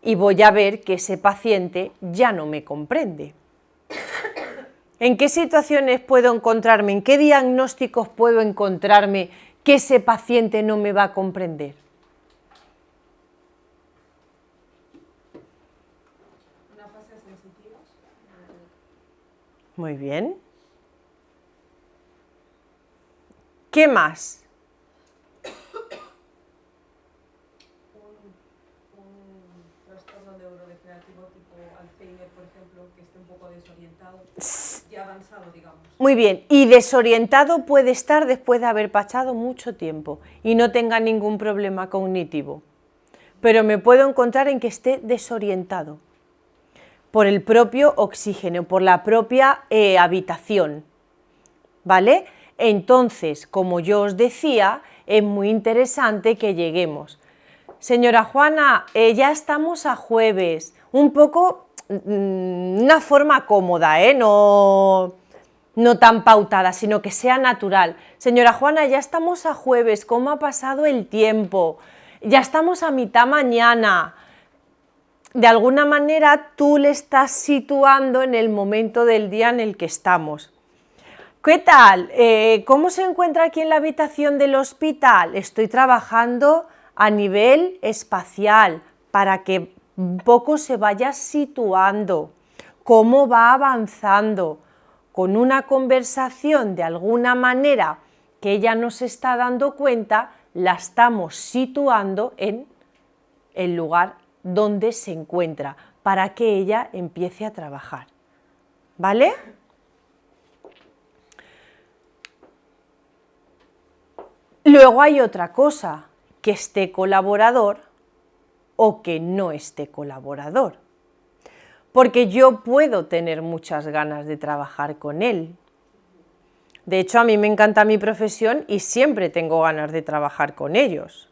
y voy a ver que ese paciente ya no me comprende. ¿En qué situaciones puedo encontrarme, en qué diagnósticos puedo encontrarme que ese paciente no me va a comprender? Una fase sensitiva. Muy bien. ¿Qué más? Un trastorno neurodegenerativo tipo Alzheimer, por ejemplo, que esté un poco desorientado, ya avanzado, digamos. Muy bien, y desorientado puede estar después de haber pasado mucho tiempo y no tenga ningún problema cognitivo. Pero me puedo encontrar en que esté desorientado por el propio oxígeno, por la propia habitación, ¿vale? Entonces, como yo os decía, es muy interesante que lleguemos. Señora Juana, ya estamos a jueves, un poco, una forma cómoda, no tan pautada, sino que sea natural. Señora Juana, ya estamos a jueves, ¿cómo ha pasado el tiempo? Ya estamos a mitad mañana. De alguna manera tú le estás situando en el momento del día en el que estamos. ¿Qué tal? ¿Cómo se encuentra aquí en la habitación del hospital? Estoy trabajando a nivel espacial para que un poco se vaya situando. ¿Cómo va avanzando? Con una conversación de alguna manera que ella no se está dando cuenta, la estamos situando en el lugar donde se encuentra para que ella empiece a trabajar. ¿Vale? Luego hay otra cosa, que esté colaborador o que no esté colaborador. Porque yo puedo tener muchas ganas de trabajar con él. De hecho, a mí me encanta mi profesión y siempre tengo ganas de trabajar con ellos.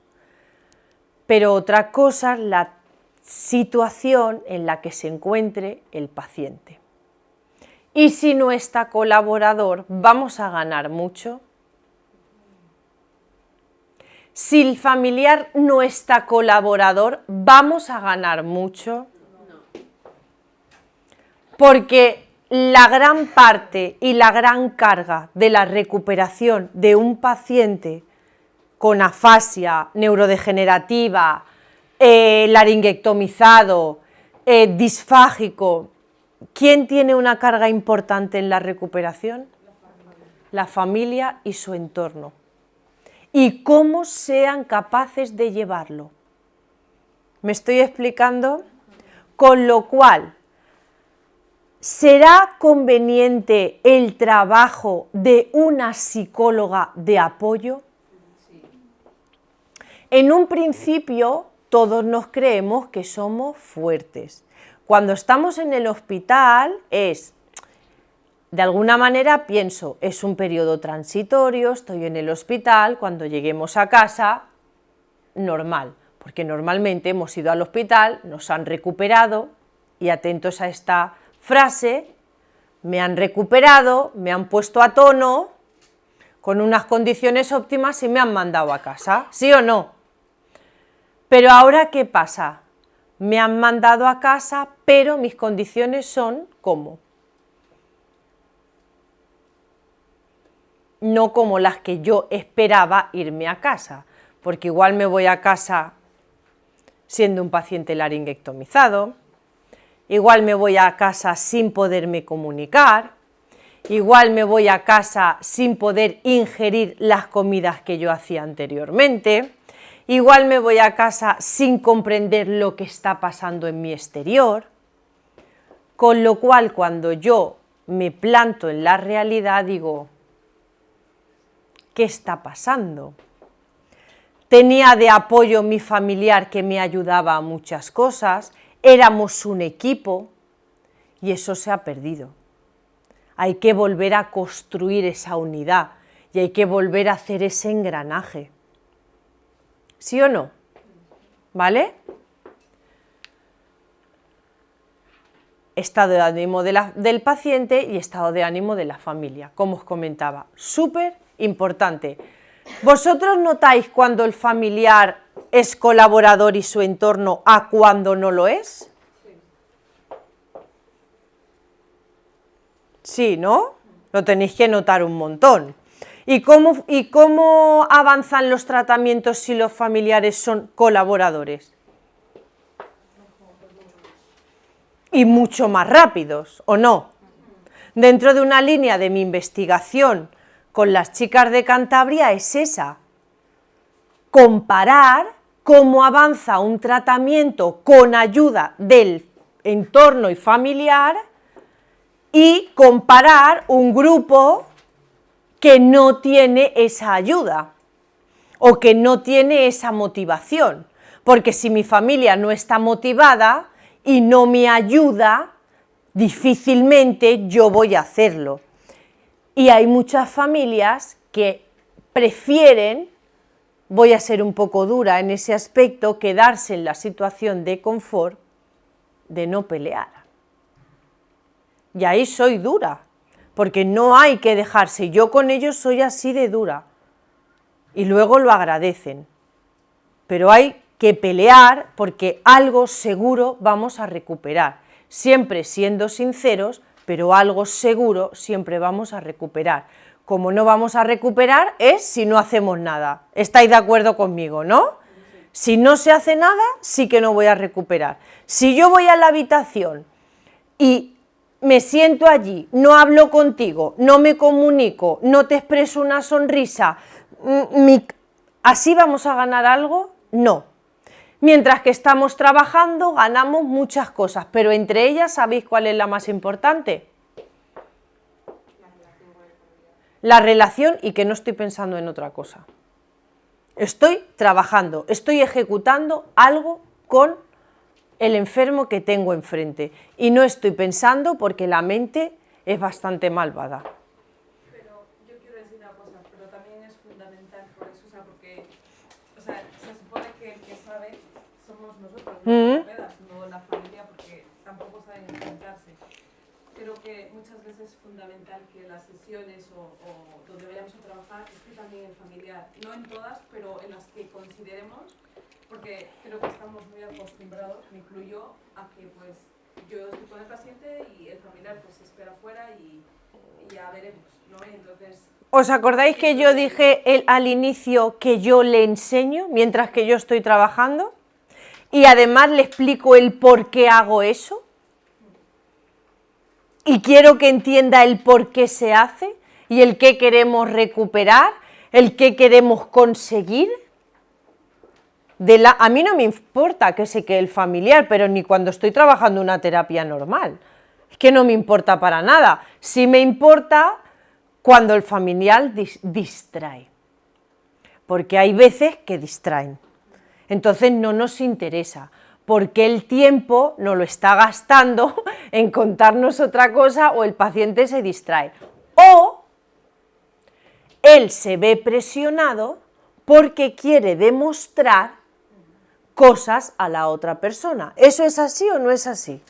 Pero otra cosa es la situación en la que se encuentre el paciente. Y si no está colaborador, ¿vamos a ganar mucho? Si el familiar no está colaborador, ¿vamos a ganar mucho? Porque la gran parte y la gran carga de la recuperación de un paciente con afasia neurodegenerativa, laringuectomizado, disfágico, ¿quién tiene una carga importante en la recuperación? La familia y su entorno. Y cómo sean capaces de llevarlo. ¿Me estoy explicando? Con lo cual, ¿será conveniente el trabajo de una psicóloga de apoyo? En un principio, todos nos creemos que somos fuertes. Cuando estamos en el hospital de alguna manera pienso, es un periodo transitorio, estoy en el hospital, cuando lleguemos a casa, normal, porque normalmente hemos ido al hospital, nos han recuperado, y atentos a esta frase, me han recuperado, me han puesto a tono, con unas condiciones óptimas y me han mandado a casa, ¿sí o no? Pero ahora, ¿qué pasa? Me han mandado a casa, pero mis condiciones son ¿cómo? No como las que yo esperaba irme a casa, porque igual me voy a casa siendo un paciente laringuectomizado, igual me voy a casa sin poderme comunicar, igual me voy a casa sin poder ingerir las comidas que yo hacía anteriormente, igual me voy a casa sin comprender lo que está pasando en mi exterior, con lo cual cuando yo me planto en la realidad digo, ¿qué está pasando? Tenía de apoyo mi familiar que me ayudaba a muchas cosas, éramos un equipo y eso se ha perdido. Hay que volver a construir esa unidad y hay que volver a hacer ese engranaje. ¿Sí o no? ¿Vale? Estado de ánimo del paciente y estado de ánimo de la familia, como os comentaba. Súper importante. ¿Vosotros notáis cuando el familiar es colaborador y su entorno a cuando no lo es? Sí, ¿no? Lo tenéis que notar un montón. ¿Y cómo avanzan los tratamientos si los familiares son colaboradores? Y mucho más rápidos, ¿o no? Dentro de una línea de mi investigación con las chicas de Cantabria es esa, comparar cómo avanza un tratamiento con ayuda del entorno y familiar y comparar un grupo que no tiene esa ayuda o que no tiene esa motivación, porque si mi familia no está motivada y no me ayuda, difícilmente yo voy a hacerlo. Y hay muchas familias que prefieren, voy a ser un poco dura en ese aspecto, quedarse en la situación de confort de no pelear. Y ahí soy dura, porque no hay que dejarse, yo con ellos soy así de dura. Y luego lo agradecen. Pero hay que pelear porque algo seguro vamos a recuperar. Siempre siendo sinceros, pero algo seguro siempre vamos a recuperar. Como no vamos a recuperar es si no hacemos nada. ¿Estáis de acuerdo conmigo, no? Si no se hace nada, sí que no voy a recuperar. Si yo voy a la habitación y me siento allí, no hablo contigo, no me comunico, no te expreso una sonrisa, ¿así vamos a ganar algo? No. Mientras que estamos trabajando, ganamos muchas cosas, pero entre ellas, ¿sabéis cuál es la más importante? La relación y que no estoy pensando en otra cosa. Estoy trabajando, estoy ejecutando algo con el enfermo que tengo enfrente y no estoy pensando porque la mente es bastante malvada. Pero yo quiero decir una cosa, pero también es fundamental por eso, o sea, porque se supone que el que sabe somos nosotros, no los no la familia, porque tampoco saben enfrentarse. Creo que muchas veces es fundamental que las sesiones o donde vayamos a trabajar esté también el familiar, no en todas, pero en las que consideremos, porque creo que estamos muy acostumbrados, me incluyo, a que pues yo estoy con el paciente y el familiar pues espera afuera y ya veremos, ¿no? Entonces, ¿os acordáis que yo dije al inicio que yo le enseño mientras que yo estoy trabajando? Y además le explico el por qué hago eso. Y quiero que entienda el por qué se hace y el qué queremos recuperar, el qué queremos conseguir. A mí no me importa que se quede el familiar, pero ni cuando estoy trabajando una terapia normal. Es que no me importa para nada. Sí me importa cuando el familiar distrae, porque hay veces que distraen. Entonces no nos interesa, porque el tiempo nos lo está gastando en contarnos otra cosa o el paciente se distrae. O él se ve presionado porque quiere demostrar cosas a la otra persona. ¿Eso es así o no es así?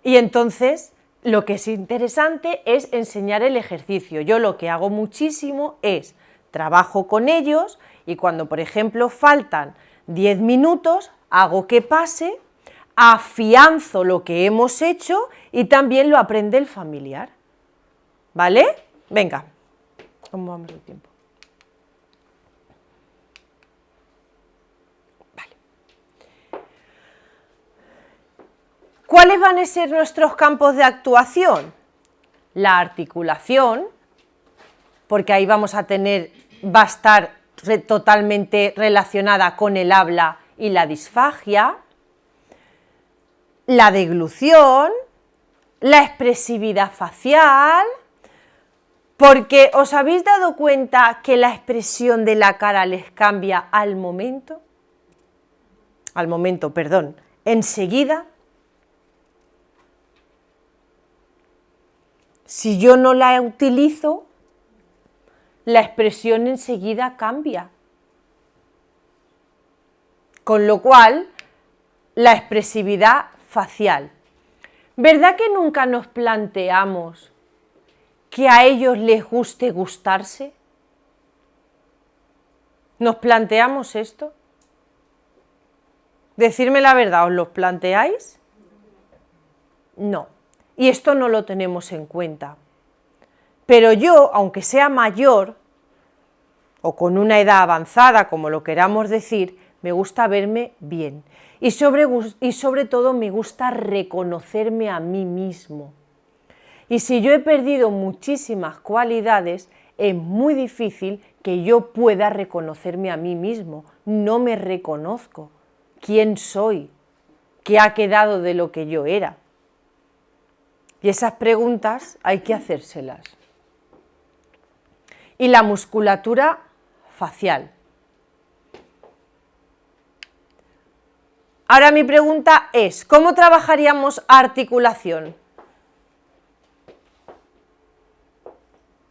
Y entonces lo que es interesante es enseñar el ejercicio. Yo lo que hago muchísimo es trabajo con ellos y cuando, por ejemplo, faltan 10 minutos, hago que pase, afianzo lo que hemos hecho y también lo aprende el familiar. ¿Vale? Venga, ¿cómo vamos de tiempo? Vale. ¿Cuáles van a ser nuestros campos de actuación? La articulación, porque ahí va a estar totalmente relacionada con el habla y la disfagia, la deglución, la expresividad facial, Porque ¿os habéis dado cuenta que la expresión de la cara les cambia al momento? Enseguida. Si yo no la utilizo, la expresión enseguida cambia. Con lo cual, la expresividad facial. ¿Verdad que nunca nos planteamos que a ellos les guste gustarse? ¿Nos planteamos esto? Decirme la verdad, ¿os lo planteáis? No. Y esto no lo tenemos en cuenta. Pero yo, aunque sea mayor, o con una edad avanzada, como lo queramos decir, me gusta verme bien. Y sobre todo me gusta reconocerme a mí mismo. Y si yo he perdido muchísimas cualidades, es muy difícil que yo pueda reconocerme a mí mismo. No me reconozco. ¿Quién soy? ¿Qué ha quedado de lo que yo era? Y esas preguntas hay que hacérselas. Y la musculatura facial. Ahora mi pregunta es, ¿cómo trabajaríamos articulación?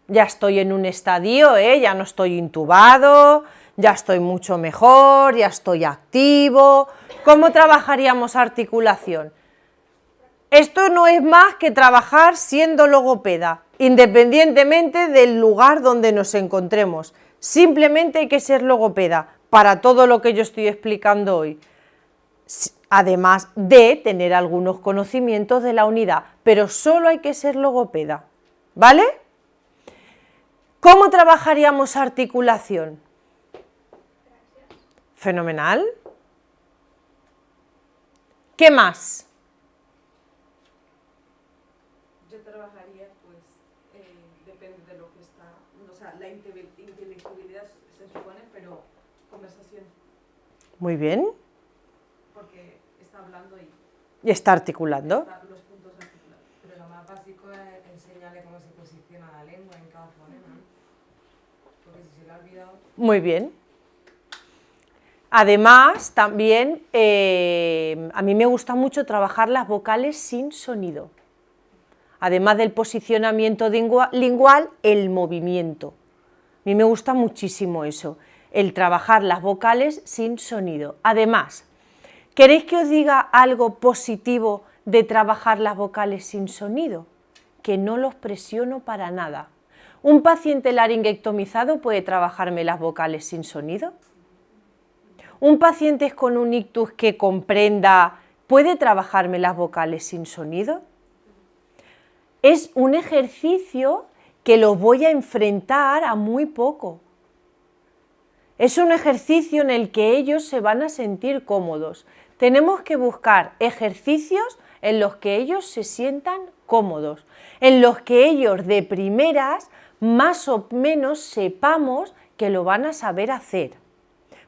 Ya estoy en un estadio, ya no estoy intubado, ya estoy mucho mejor, ya estoy activo. ¿Cómo trabajaríamos articulación? Esto no es más que trabajar siendo logopeda, independientemente del lugar donde nos encontremos. Simplemente hay que ser logopeda para todo lo que yo estoy explicando hoy. Además de tener algunos conocimientos de la unidad, pero solo hay que ser logopeda, ¿vale? ¿Cómo trabajaríamos articulación? Fenomenal. ¿Qué más? Yo trabajaría, pues, depende de lo que está, o sea, la intelectualidad se supone, pero conversación. Muy bien. Porque está hablando Y está articulando. está los puntos articulados. Pero lo más básico es enseñarle cómo se posiciona la lengua en cada fonema, ¿no? Porque si se le ha olvidado... Muy bien. Además, también a mí me gusta mucho trabajar las vocales sin sonido. Además del posicionamiento lingual, el movimiento. A mí me gusta muchísimo eso, el trabajar las vocales sin sonido. Además, ¿queréis que os diga algo positivo de trabajar las vocales sin sonido? Que no los presiono para nada. ¿Un paciente laringotomizado puede trabajarme las vocales sin sonido? ¿Un paciente con un ictus que comprenda puede trabajarme las vocales sin sonido? Es un ejercicio que los voy a enfrentar a muy poco. Es un ejercicio en el que ellos se van a sentir cómodos. Tenemos que buscar ejercicios en los que ellos se sientan cómodos, en los que ellos de primeras más o menos sepamos que lo van a saber hacer,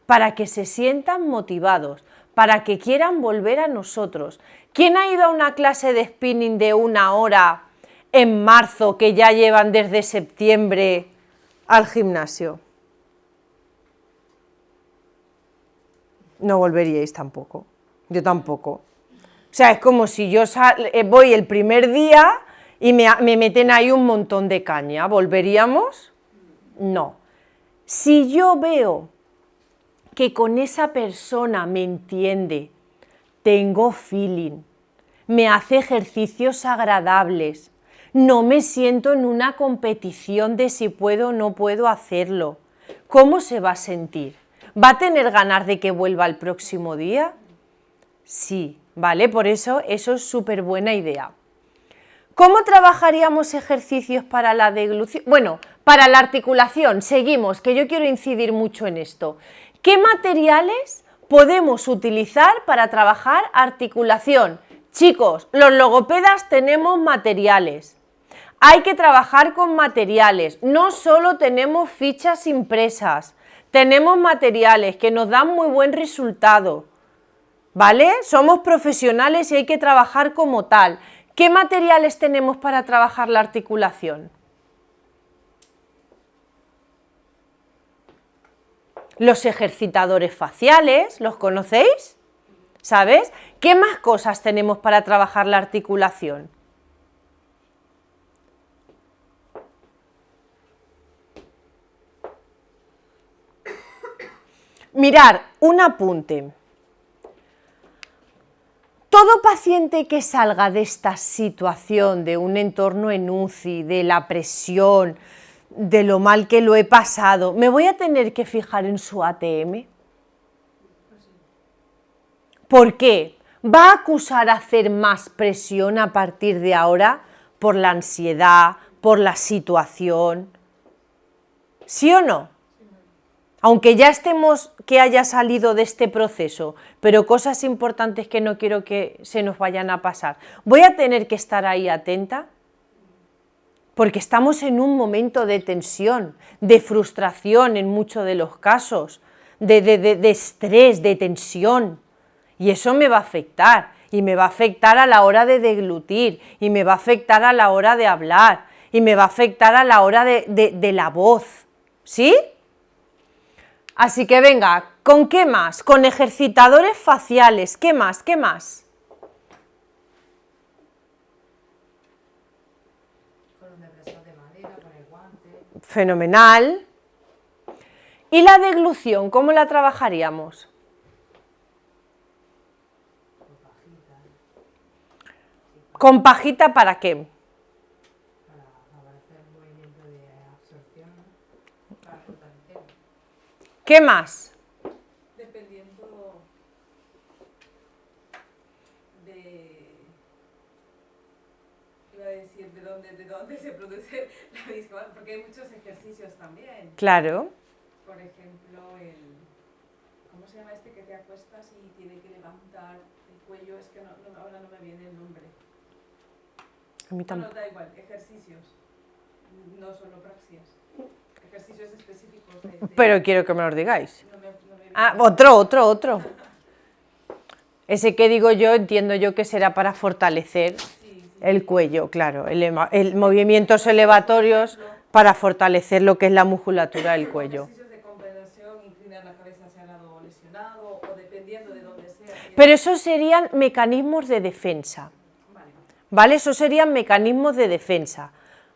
para que se sientan motivados, para que quieran volver a nosotros. ¿Quién ha ido a una clase de spinning de 1 hora en marzo que ya llevan desde septiembre al gimnasio? No volveríais tampoco, yo tampoco. O sea, es como si yo voy el primer día y me meten ahí un montón de caña. ¿Volveríamos? No. Si yo veo que con esa persona me entiende, tengo feeling, me hace ejercicios agradables, no me siento en una competición de si puedo o no puedo hacerlo, ¿cómo se va a sentir? ¿Va a tener ganas de que vuelva el próximo día? Sí, ¿vale? Por eso es súper buena idea. ¿Cómo trabajaríamos ejercicios para la deglución? Bueno, para la articulación, seguimos, que yo quiero incidir mucho en esto. ¿Qué materiales podemos utilizar para trabajar articulación? Chicos, los logopedas tenemos materiales. Hay que trabajar con materiales, no solo tenemos fichas impresas, tenemos materiales que nos dan muy buen resultado, ¿vale? Somos profesionales y hay que trabajar como tal. ¿Qué materiales tenemos para trabajar la articulación? Los ejercitadores faciales, ¿los conocéis? ¿Sabes? ¿Qué más cosas tenemos para trabajar la articulación? Mirar, un apunte. Todo paciente que salga de esta situación, de un entorno en UCI, de la presión, de lo mal que lo he pasado, ¿me voy a tener que fijar en su ATM? ¿Por qué? ¿Va a acusar a hacer más presión a partir de ahora por la ansiedad, por la situación? ¿Sí o no? Aunque ya estemos, que haya salido de este proceso, pero cosas importantes que no quiero que se nos vayan a pasar, ¿voy a tener que estar ahí atenta? Porque estamos en un momento de tensión, de frustración en muchos de los casos, de estrés, de tensión, y eso me va a afectar, y me va a afectar a la hora de deglutir, y me va a afectar a la hora de hablar, y me va a afectar a la hora de la voz, ¿sí? Así que venga, ¿con qué más? Con ejercitadores faciales, ¿qué más? ¿Qué más? Con un depresor de madera, con el guante. Fenomenal. ¿Y la deglución, cómo la trabajaríamos? ¿Con pajita para qué? Para favorecer el movimiento de absorción, para fortalecer. ¿Qué más? Dependiendo de... Iba a decir de dónde se produce la discapacidad, porque hay muchos ejercicios también. Claro. Por ejemplo, ¿cómo se llama este que te acuestas y tiene que levantar el cuello? Es que ahora no me viene el nombre. A mí No, tampoco. da igual, ejercicios, no solo praxias. Ejercicios específicos de... Pero quiero que me los digáis. No me viene. Ah, otro. Ese que digo yo, entiendo yo que será para fortalecer el cuello, claro, el movimientos elevatorios para fortalecer lo que es la musculatura del cuello. Ejercicios de compensación, inclinar la cabeza hacia el lado lesionado o dependiendo de dónde sea. Pero esos serían mecanismos de defensa, ¿vale? Esos serían mecanismos de defensa.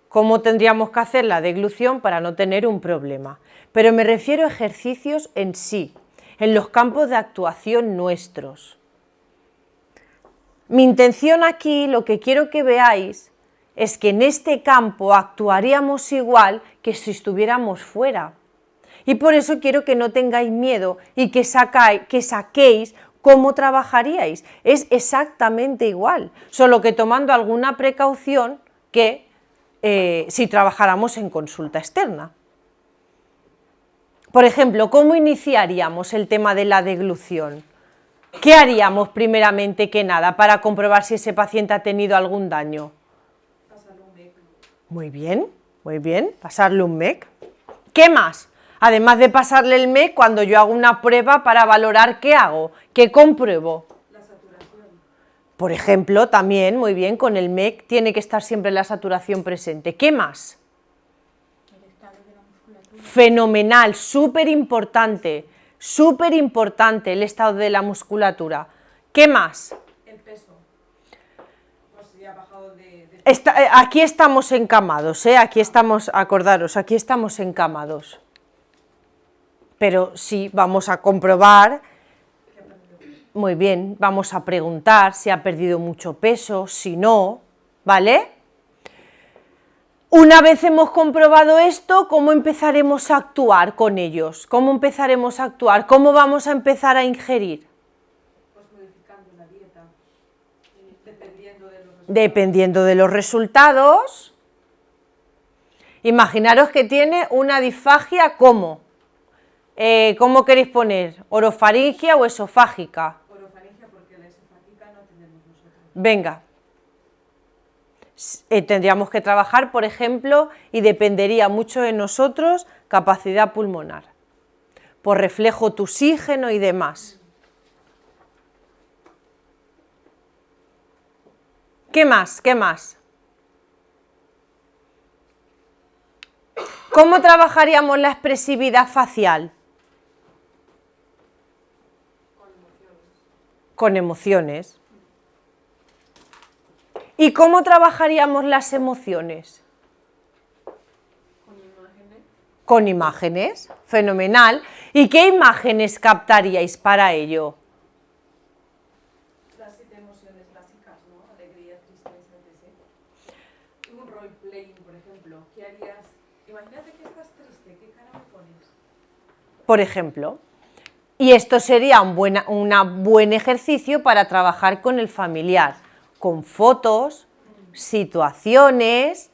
¿Cómo tendríamos que hacer la deglución para no tener un problema? Pero me refiero a ejercicios en sí, en los campos de actuación nuestros. Mi intención aquí, lo que quiero que veáis, es que en este campo actuaríamos igual que si estuviéramos fuera. Y por eso quiero que no tengáis miedo y que saquéis cómo trabajaríais. Es exactamente igual, solo que tomando alguna precaución que si trabajáramos en consulta externa. Por ejemplo, ¿cómo iniciaríamos el tema de la deglución? ¿Qué haríamos primeramente que nada para comprobar si ese paciente ha tenido algún daño? Pasarle un MEC. Muy bien, pasarle un MEC. ¿Qué más? Además de pasarle el MEC, cuando yo hago una prueba para valorar qué hago, qué compruebo. La saturación. Por ejemplo, también, muy bien, con el MEC tiene que estar siempre la saturación presente. ¿Qué más? El estado de la musculatura. Fenomenal, súper importante el estado de la musculatura. ¿Qué más? El peso. Pues ya ha bajado de... Aquí estamos encamados, aquí estamos, acordaros, aquí estamos encamados. Pero sí, vamos a comprobar, muy bien, vamos a preguntar si ha perdido mucho peso, si no, ¿vale? Una vez hemos comprobado esto, ¿cómo empezaremos a actuar con ellos? ¿Cómo empezaremos a actuar? ¿Cómo vamos a empezar a ingerir? Pues modificando la dieta, dependiendo de los resultados. Dependiendo de los resultados. Imaginaros que tiene una disfagia, ¿cómo? ¿Cómo queréis poner? ¿Orofaringia o esofágica? Orofaringia, porque la esofágica no tenemos nosotros. Venga. Tendríamos que trabajar, por ejemplo, y dependería mucho de nosotros, capacidad pulmonar, por reflejo tusígeno y demás. ¿Qué más? ¿Qué más? ¿Cómo trabajaríamos la expresividad facial? con emociones. ¿Y cómo trabajaríamos las emociones? Con imágenes. Con imágenes, fenomenal. ¿Y qué imágenes captaríais para ello? Las 7 emociones básicas, ¿no? Alegría, tristeza, etc. Un role-playing, por ejemplo. ¿Qué harías? Imagínate que estás triste, ¿qué cara me pones? Por ejemplo. Y esto sería un buen ejercicio para trabajar con el familiar, con fotos, situaciones,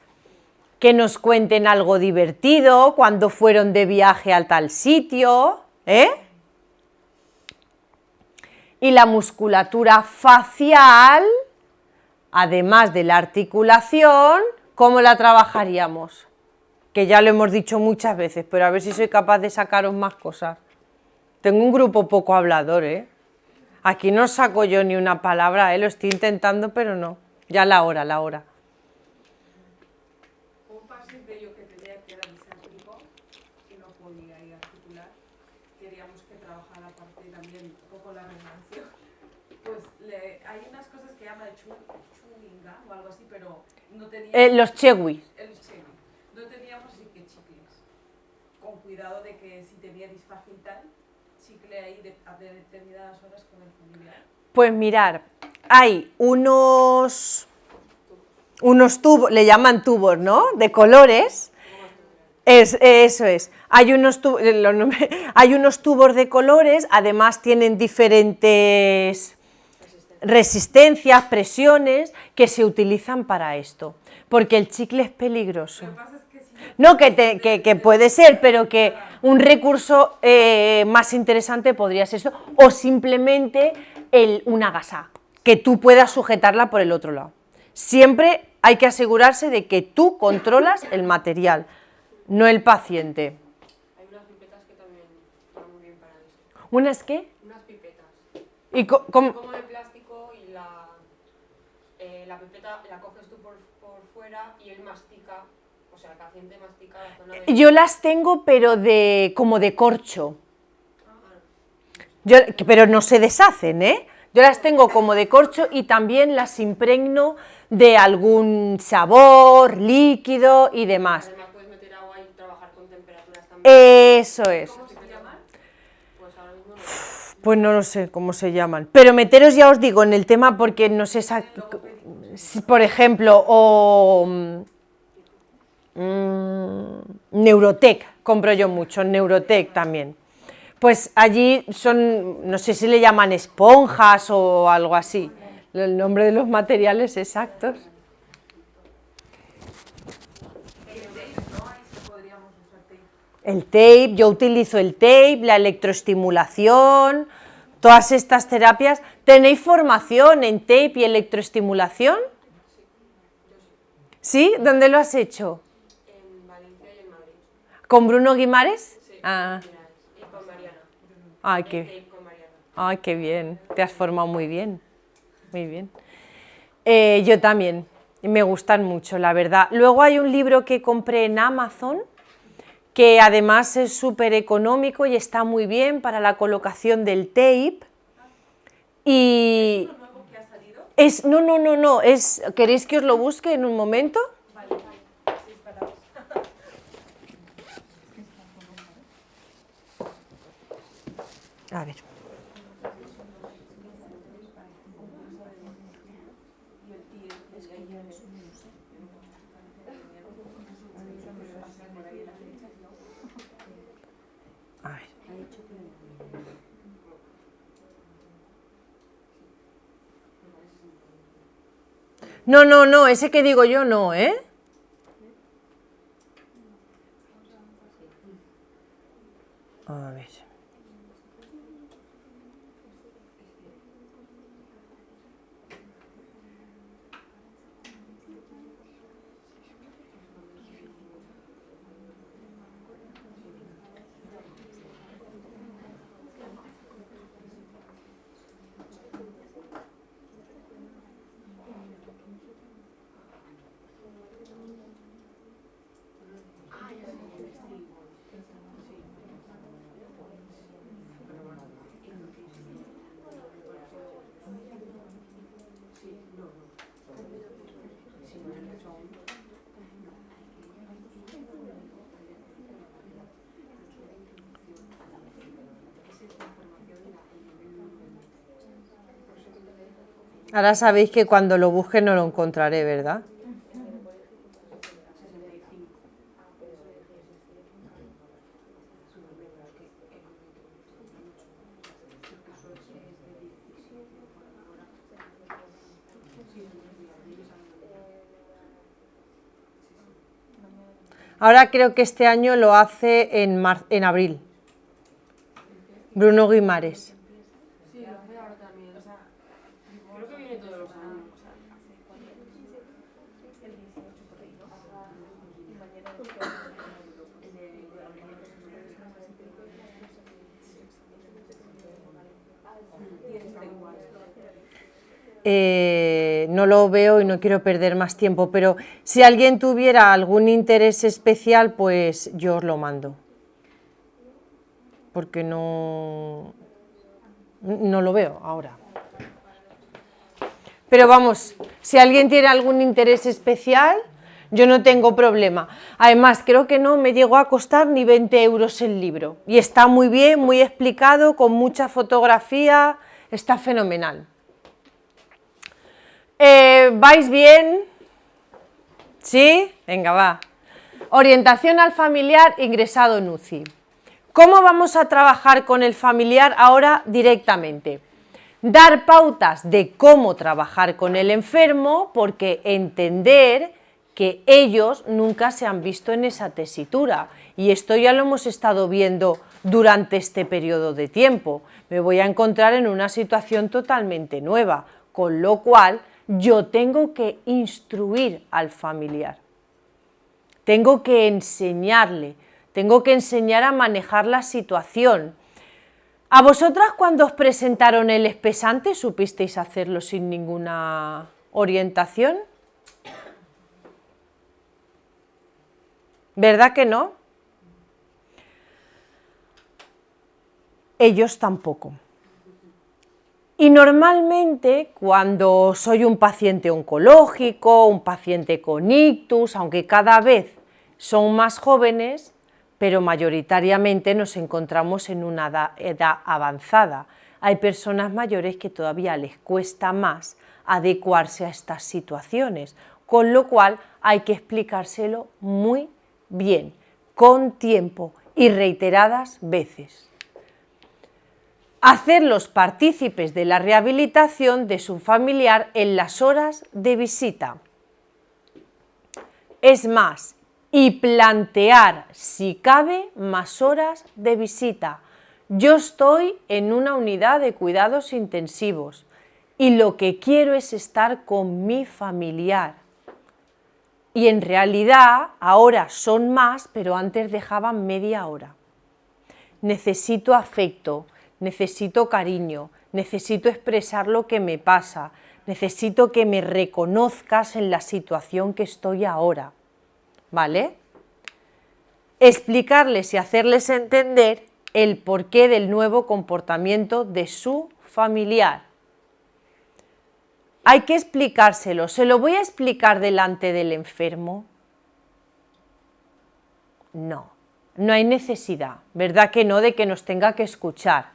que nos cuenten algo divertido, cuando fueron de viaje a tal sitio, ¿eh? Y la musculatura facial, además de la articulación, ¿cómo la trabajaríamos? Que ya lo hemos dicho muchas veces, pero a ver si soy capaz de sacaros más cosas. Tengo un grupo poco hablador, ¿eh? Aquí no saco yo ni una palabra, ¿eh? Lo estoy intentando, pero no. Ya la hora. Un paciente yo que tenía que era diséptico y no podía ir a articular, queríamos que trabajara aparte también un poco la relación. Pues hay unas cosas que llaman chewing gum o algo así, pero no teníamos... Los chewi. No teníamos así que chicles. Con cuidado de que si tenía disfagia y tal, chicle ahí a determinadas horas con el familiar. Pues mirar, hay unos tubos, le llaman tubos, ¿no? De colores. Eso es. Hay unos tubos de colores, además tienen diferentes resistencias, presiones, que se utilizan para esto. Porque el chicle es peligroso. Lo que pasa es que si No, que puede ser, pero que un recurso más interesante podría ser esto, o simplemente una gasa, que tú puedas sujetarla por el otro lado. Siempre hay que asegurarse de que tú controlas el material, no el paciente. Hay unas pipetas que también van muy bien para eso. ¿Unas qué? Unas pipetas. ¿Y Como de plástico y la pipeta la coges tú por fuera y él mastica, o sea, el paciente mastica la zona de... Yo las tengo, pero como de corcho. Pero no se deshacen, ¿eh? Yo las tengo como de corcho y también las impregno de algún sabor, líquido y demás. Además puedes meter agua y trabajar con temperaturas también. Eso es. ¿cómo se llaman? Pues ahora mismo no. Pues no lo sé cómo se llaman. Pero meteros, ya os digo, en el tema porque no sé exacto. Por ejemplo, Neurotec, compro yo mucho, Neurotec también. Pues allí son, no sé si le llaman esponjas o algo así, el nombre de los materiales exactos. El tape, yo utilizo el tape, la electroestimulación, todas estas terapias. ¿Tenéis formación en tape y electroestimulación? ¿Sí? ¿Dónde lo has hecho? En Valencia y en Madrid. ¿Con Bruno Guimares? Sí, Ah, y con Mariana. ay, Con Mariana. ay, qué bien, te has formado muy bien, muy bien. Yo también, me gustan mucho, la verdad. Luego hay un libro que compré en Amazon, que además es súper económico y está muy bien para la colocación del tape. Y ¿Es uno nuevo que ha salido? no, ¿queréis que os lo busque en un momento? Vale, sí, esperaos. A ver. A ver. No, ese que digo yo no, ¿eh? A ver. Ahora sabéis que cuando lo busque no lo encontraré, ¿verdad? Ahora creo que este año lo hace en abril. Bruno Guimares. Sí, lo hace ahora también. Creo que viene todos los años. No lo veo y no quiero perder más tiempo, pero si alguien tuviera algún interés especial, pues yo os lo mando. Porque no lo veo ahora. Pero vamos, si alguien tiene algún interés especial, yo no tengo problema. Además, creo que no me llegó a costar ni 20 euros el libro. Y está muy bien, muy explicado, con mucha fotografía, está fenomenal. ¿Vais bien? ¿Sí? Venga, va. Orientación al familiar ingresado en UCI. ¿Cómo vamos a trabajar con el familiar ahora directamente? Dar pautas de cómo trabajar con el enfermo, porque entender que ellos nunca se han visto en esa tesitura. Y esto ya lo hemos estado viendo durante este periodo de tiempo. Me voy a encontrar en una situación totalmente nueva, con lo cual yo tengo que instruir al familiar. Tengo que enseñarle, tengo que enseñar a manejar la situación. ¿A vosotras cuando os presentaron el espesante supisteis hacerlo sin ninguna orientación? ¿Verdad que no? Ellos tampoco. Y normalmente cuando soy un paciente oncológico, un paciente con ictus, aunque cada vez son más jóvenes, pero mayoritariamente nos encontramos en una edad avanzada. Hay personas mayores que todavía les cuesta más adecuarse a estas situaciones, con lo cual hay que explicárselo muy bien, con tiempo y reiteradas veces. Hacerlos partícipes de la rehabilitación de su familiar en las horas de visita. Es más, y plantear, si cabe, más horas de visita. Yo estoy en una unidad de cuidados intensivos y lo que quiero es estar con mi familiar. Y en realidad ahora son más, pero antes dejaban media hora. Necesito afecto, necesito cariño, necesito expresar lo que me pasa, necesito que me reconozcas en la situación que estoy ahora, ¿vale? Explicarles y hacerles entender el porqué del nuevo comportamiento de su familiar. Hay que explicárselo. ¿Se lo voy a explicar delante del enfermo? No, no hay necesidad, ¿verdad que no?, de que nos tenga que escuchar.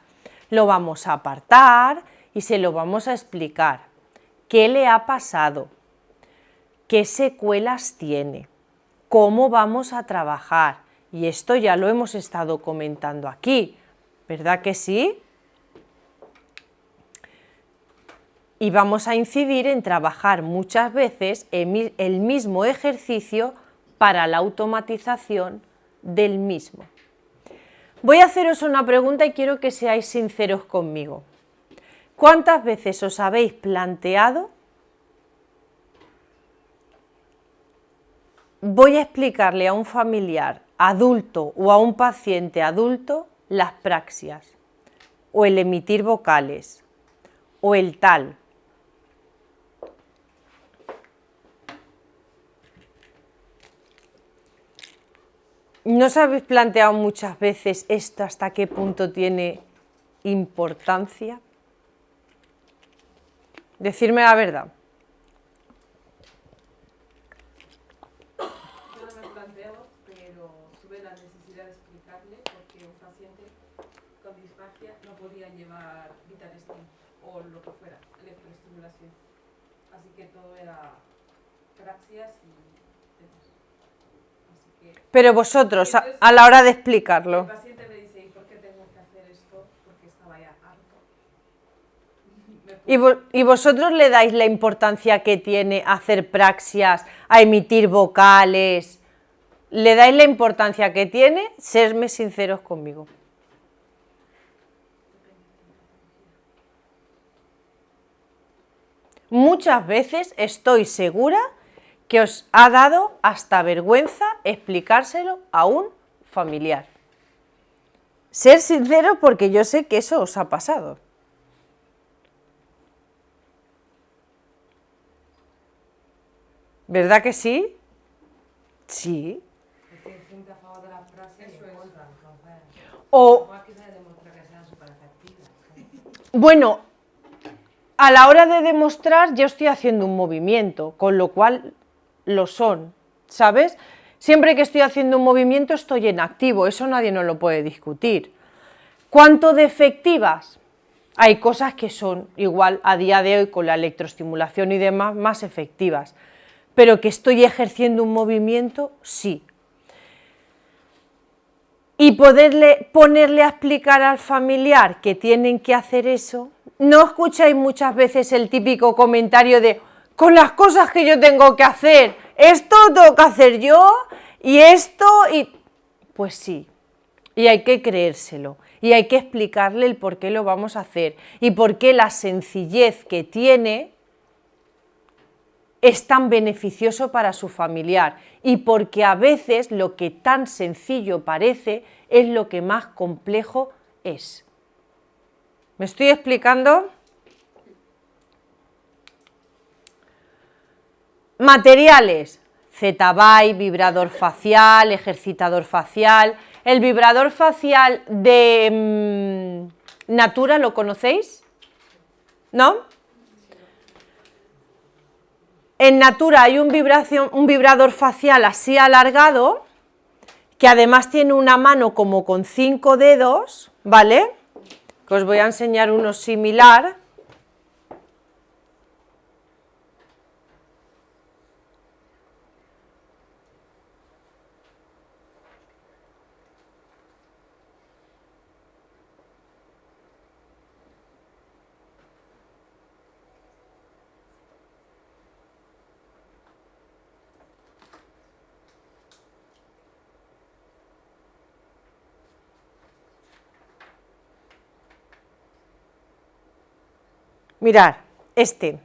Lo vamos a apartar y se lo vamos a explicar. ¿Qué le ha pasado? ¿Qué secuelas tiene? ¿Cómo vamos a trabajar? Y esto ya lo hemos estado comentando aquí, ¿verdad que sí? Y vamos a incidir en trabajar muchas veces el mismo ejercicio para la automatización del mismo. Voy a haceros una pregunta y quiero que seáis sinceros conmigo. ¿Cuántas veces os habéis planteado? Voy a explicarle a un familiar adulto o a un paciente adulto las praxias, o el emitir vocales, o el tal. ¿No os habéis planteado muchas veces esto hasta qué punto tiene importancia? Decidme la verdad. Yo no me he planteado, pero tuve la necesidad de explicarle porque un paciente con disfagia no podía llevar Vitalestin. o lo que fuera, electroestimulación. Así que todo era praxias y demás. Así que Pero vosotros, entonces, a la hora de el explicarlo, paciente me dice, ¿y por qué tengo que hacer esto? Porque estaba ya harto. ¿y vosotros le dais la importancia que tiene hacer praxias, a emitir vocales? ¿Le dais la importancia que tiene? Sedme sinceros conmigo. Muchas veces estoy segura que os ha dado hasta vergüenza explicárselo a un familiar. Ser sincero porque yo sé que eso os ha pasado. ¿Verdad que sí? Sí. Estoy gente a favor de las frases y en contra, entonces. O, Tampoco es que se demuestra que sean súper efectivas. bueno, a la hora de demostrar yo estoy haciendo un movimiento, con lo cual lo son, ¿sabes? Siempre que estoy haciendo un movimiento estoy en activo, eso nadie nos lo puede discutir. ¿Cuánto de efectivas? Hay cosas que son igual a día de hoy con la electroestimulación y demás más efectivas, pero que estoy ejerciendo un movimiento, sí. Y ponerle a explicar al familiar que tienen que hacer eso, ¿no escucháis muchas veces el típico comentario de con las cosas que yo tengo que hacer, esto tengo que hacer yo y esto y... Pues sí, y hay que creérselo, y hay que explicarle el por qué lo vamos a hacer y por qué la sencillez que tiene es tan beneficioso para su familiar y porque a veces lo que tan sencillo parece es lo que más complejo es. ¿Me estoy explicando? Materiales: Z-Vibe, vibrador facial, ejercitador facial. El vibrador facial de Natura, ¿lo conocéis? ¿No? En Natura hay un vibrador facial así alargado, que además tiene una mano como con 5 dedos, ¿vale? Que os voy a enseñar uno similar. Mirad, este,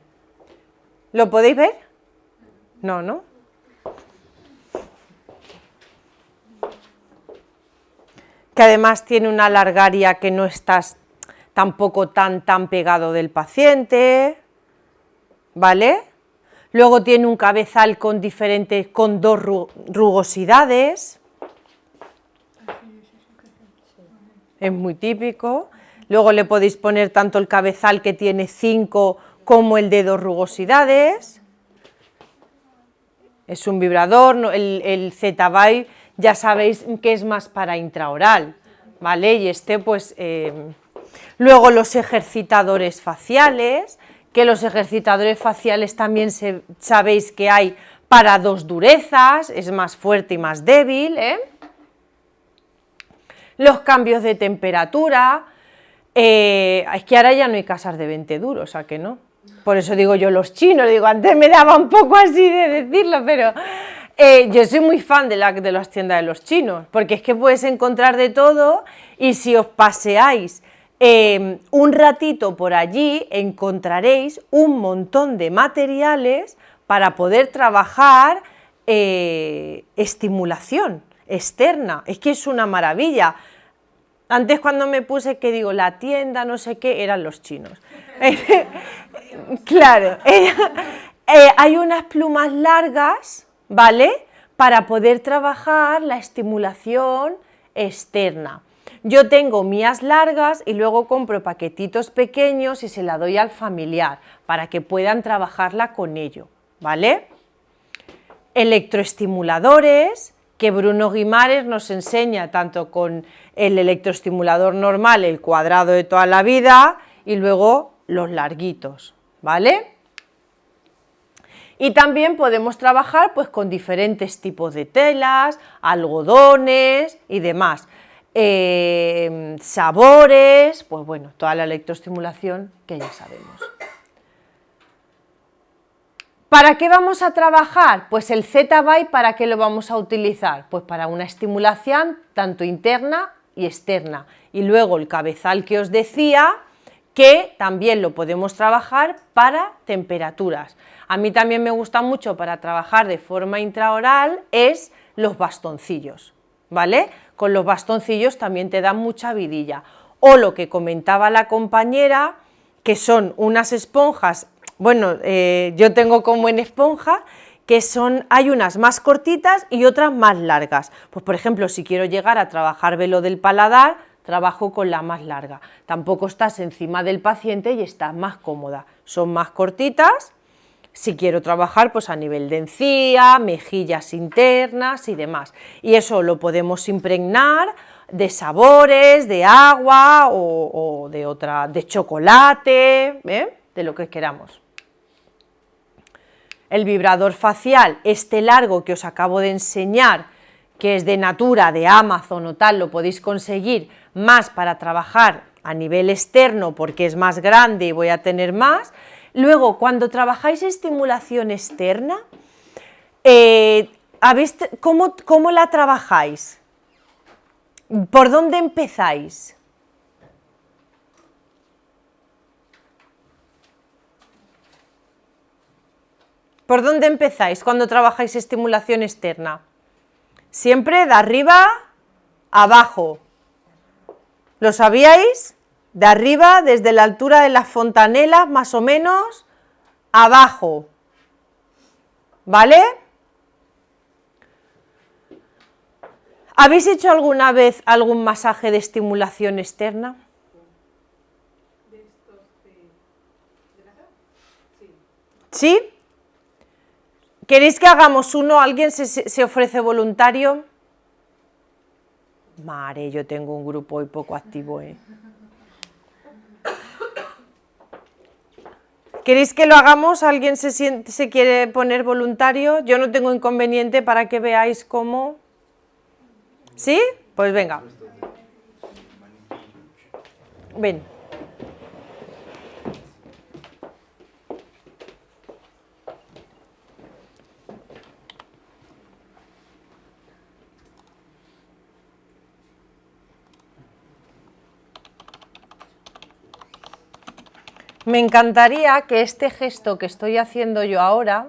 ¿lo podéis ver? No, ¿no? Que además tiene una largaria que no estás tampoco tan pegado del paciente, ¿vale? Luego tiene un cabezal con dos rugosidades, es muy típico. Luego le podéis poner tanto el cabezal que tiene 5 como el de 2 rugosidades. Es un vibrador, el Z-Vibe ya sabéis que es más para intraoral, ¿vale? Y este pues... Luego los ejercitadores faciales, que los ejercitadores faciales también sabéis que hay para 2 durezas, es más fuerte y más débil, ¿eh? Los cambios de temperatura... es que ahora ya no hay casas de 20 duros, ¿a que no? Por eso digo yo los chinos, digo, antes me daba un poco así de decirlo, pero yo soy muy fan de las tiendas de los chinos, porque es que puedes encontrar de todo y si os paseáis un ratito por allí encontraréis un montón de materiales para poder trabajar estimulación externa, es que es una maravilla. Antes cuando me puse que digo la tienda no sé qué, eran los chinos. Claro, hay unas plumas largas, ¿vale? Para poder trabajar la estimulación externa. Yo tengo mías largas y luego compro paquetitos pequeños y se la doy al familiar para que puedan trabajarla con ello, ¿vale? Electroestimuladores, que Bruno Guimares nos enseña tanto con el electroestimulador normal, el cuadrado de toda la vida, y luego los larguitos, ¿vale? Y también podemos trabajar pues con diferentes tipos de telas, algodones y demás. Sabores, pues bueno, toda la electroestimulación que ya sabemos. ¿Para qué vamos a trabajar? Pues el Z-Vibe, ¿para qué lo vamos a utilizar? Pues para una estimulación tanto interna y externa. Y luego el cabezal que os decía, que también lo podemos trabajar para temperaturas. A mí también me gusta mucho para trabajar de forma intraoral es los bastoncillos, ¿vale? Con los bastoncillos también te dan mucha vidilla. O lo que comentaba la compañera, que son unas esponjas. Bueno, yo tengo como en esponja que hay unas más cortitas y otras más largas. Pues por ejemplo, si quiero llegar a trabajar velo del paladar, trabajo con la más larga. Tampoco estás encima del paciente y estás más cómoda. Son más cortitas. Si quiero trabajar pues a nivel de encía, mejillas internas y demás. Y eso lo podemos impregnar de sabores, de agua o de chocolate, de lo que queramos. El vibrador facial, este largo que os acabo de enseñar, que es de Natura, de Amazon o tal, lo podéis conseguir más para trabajar a nivel externo porque es más grande y voy a tener más. Luego, cuando trabajáis estimulación externa, ¿cómo la trabajáis? ¿Por dónde empezáis? ¿Por dónde empezáis cuando trabajáis estimulación externa? Siempre de arriba a abajo. ¿Lo sabíais? De arriba, desde la altura de las fontanelas, más o menos, abajo. ¿Vale? ¿Habéis hecho alguna vez algún masaje de estimulación externa? ¿De estos de la cara? Sí. ¿Sí? ¿Queréis que hagamos uno? ¿Alguien se ofrece voluntario? Mare, yo tengo un grupo hoy poco activo, ¿eh? ¿Queréis que lo hagamos? ¿Alguien se quiere poner voluntario? Yo no tengo inconveniente para que veáis cómo. ¿Sí? Pues venga. Ven. Me encantaría que este gesto que estoy haciendo yo ahora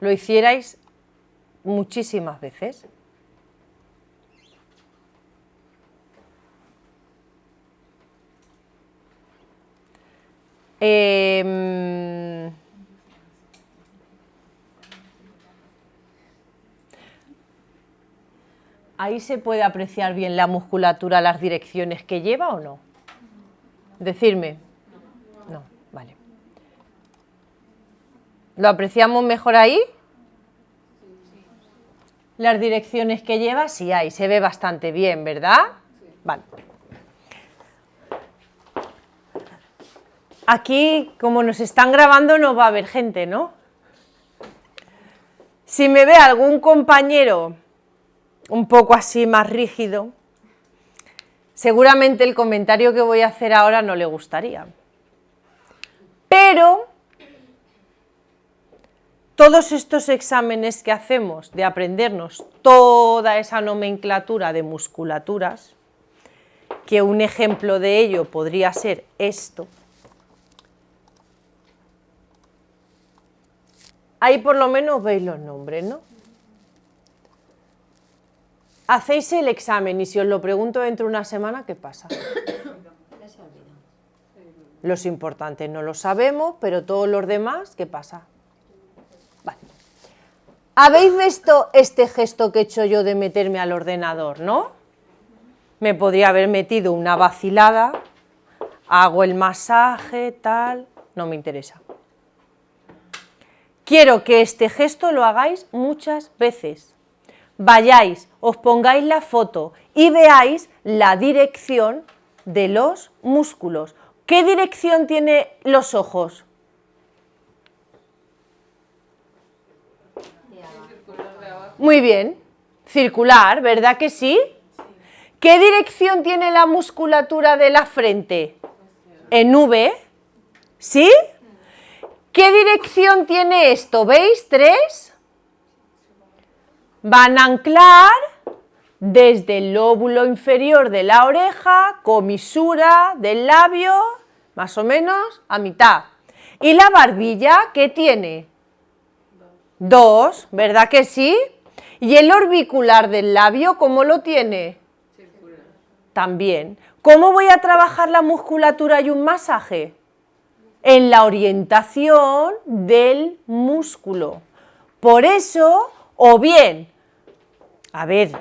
lo hicierais muchísimas veces. ¿Ahí se puede apreciar bien la musculatura, las direcciones que lleva o no? Decidme. No, vale. ¿Lo apreciamos mejor ahí? Las direcciones que lleva, sí hay, se ve bastante bien, ¿verdad? Vale. Aquí, como nos están grabando, no va a haber gente, ¿no? Si me ve algún compañero un poco así más rígido, seguramente el comentario que voy a hacer ahora no le gustaría. Pero todos estos exámenes que hacemos de aprendernos toda esa nomenclatura de musculaturas, que un ejemplo de ello podría ser esto, ahí por lo menos veis los nombres, ¿no? Hacéis el examen y si os lo pregunto dentro de una semana, ¿qué pasa? Los importantes no lo sabemos, pero todos los demás, ¿qué pasa? Vale. ¿Habéis visto este gesto que he hecho yo de meterme al ordenador, no? Me podría haber metido una vacilada, hago el masaje, tal, no me interesa. Quiero que este gesto lo hagáis muchas veces. Vayáis, os pongáis la foto y veáis la dirección de los músculos, ¿Qué dirección tiene los ojos? Muy bien, circular, ¿verdad que sí? ¿Qué dirección tiene la musculatura de la frente? En V, ¿sí? ¿Qué dirección tiene esto? ¿Veis? 3. Van a anclar desde el lóbulo inferior de la oreja, comisura del labio, más o menos a mitad. ¿Y la barbilla qué tiene? 2, ¿verdad que sí? ¿Y el orbicular del labio cómo lo tiene? También. ¿Cómo voy a trabajar la musculatura y un masaje? En la orientación del músculo. Por eso, o bien, a ver,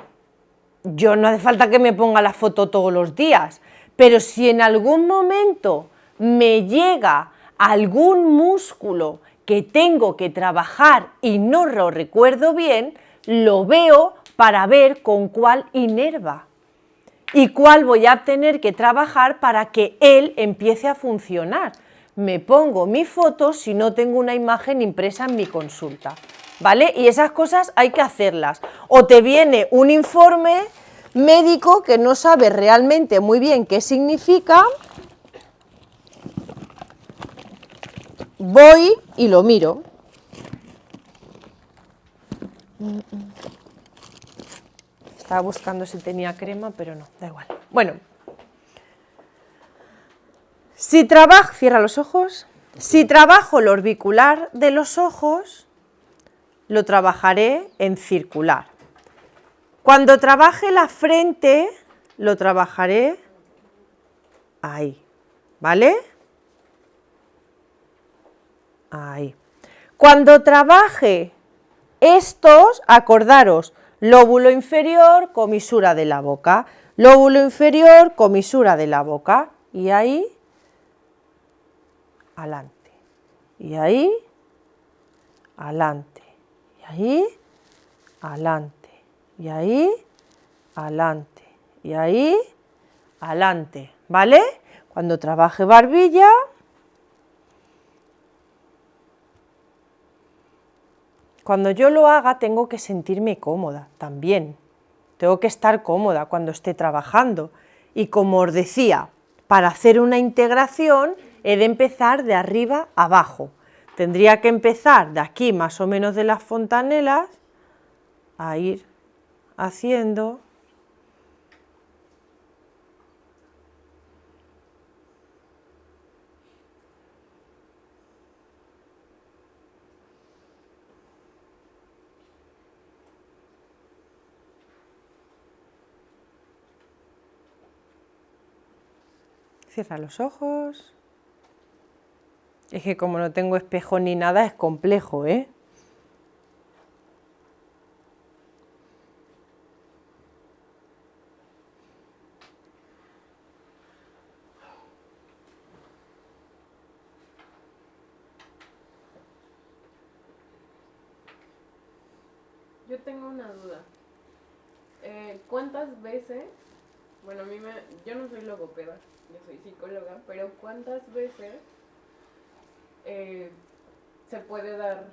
yo no hace falta que me ponga la foto todos los días, pero si en algún momento me llega algún músculo que tengo que trabajar y no lo recuerdo bien, lo veo para ver con cuál inerva y cuál voy a tener que trabajar para que él empiece a funcionar. Me pongo mi foto si no tengo una imagen impresa en mi consulta, ¿vale? Y esas cosas hay que hacerlas. O te viene un informe médico que no sabes realmente muy bien qué significa, voy y lo miro. Estaba buscando si tenía crema, pero no, da igual. Bueno, si trabajo, cierra los ojos, si trabajo el orbicular de los ojos, lo trabajaré en circular. Cuando trabaje la frente, lo trabajaré ahí, ¿vale? Ahí. Cuando trabaje estos, acordaros, lóbulo inferior, comisura de la boca, lóbulo inferior, comisura de la boca, y ahí, adelante, y ahí, adelante, y ahí, adelante, y ahí, adelante, y ahí, adelante, ¿vale? Cuando trabaje barbilla, cuando yo lo haga tengo que sentirme cómoda también, tengo que estar cómoda cuando esté trabajando y como os decía, para hacer una integración he de empezar de arriba a abajo, tendría que empezar de aquí más o menos de las fontanelas a ir haciendo cierra los ojos. Es que como no tengo espejo ni nada es complejo, ¿eh? Yo tengo una duda. ¿Cuántas veces, bueno, yo no soy logopeda, yo soy psicóloga, pero cuántas veces se puede dar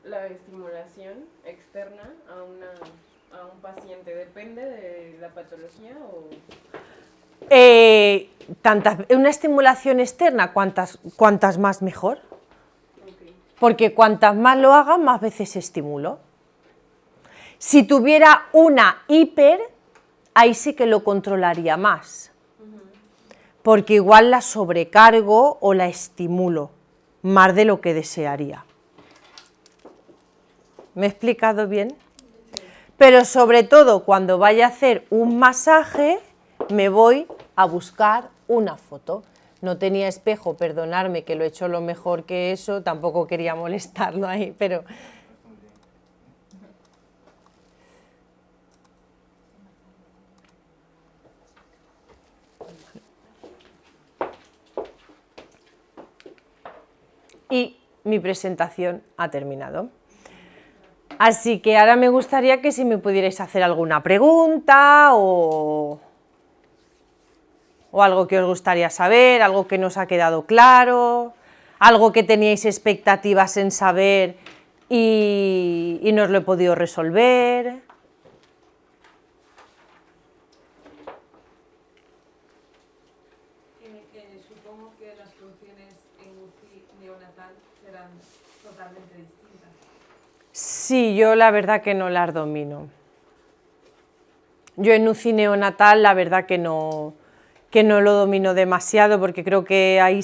la estimulación externa a un paciente? ¿Depende de la patología o...? Una estimulación externa, cuantas más mejor, Okay. porque cuantas más lo haga, más veces estimulo. Si tuviera una hiper, ahí sí que lo controlaría más, porque igual la sobrecargo o la estimulo más de lo que desearía. ¿Me he explicado bien? Pero sobre todo cuando vaya a hacer un masaje, me voy a buscar una foto. No tenía espejo, perdonadme que lo he hecho lo mejor que eso, tampoco quería molestarlo ahí, pero... Y mi presentación ha terminado. Así que ahora me gustaría que si me pudierais hacer alguna pregunta o o algo que os gustaría saber, algo que nos ha quedado claro, algo que teníais expectativas en saber y no os lo he podido resolver. Supongo que las funciones en UCI neonatal serán totalmente distintas. Sí, yo la verdad que no las domino. Yo en UCI neonatal la verdad que no lo domino demasiado porque creo que ahí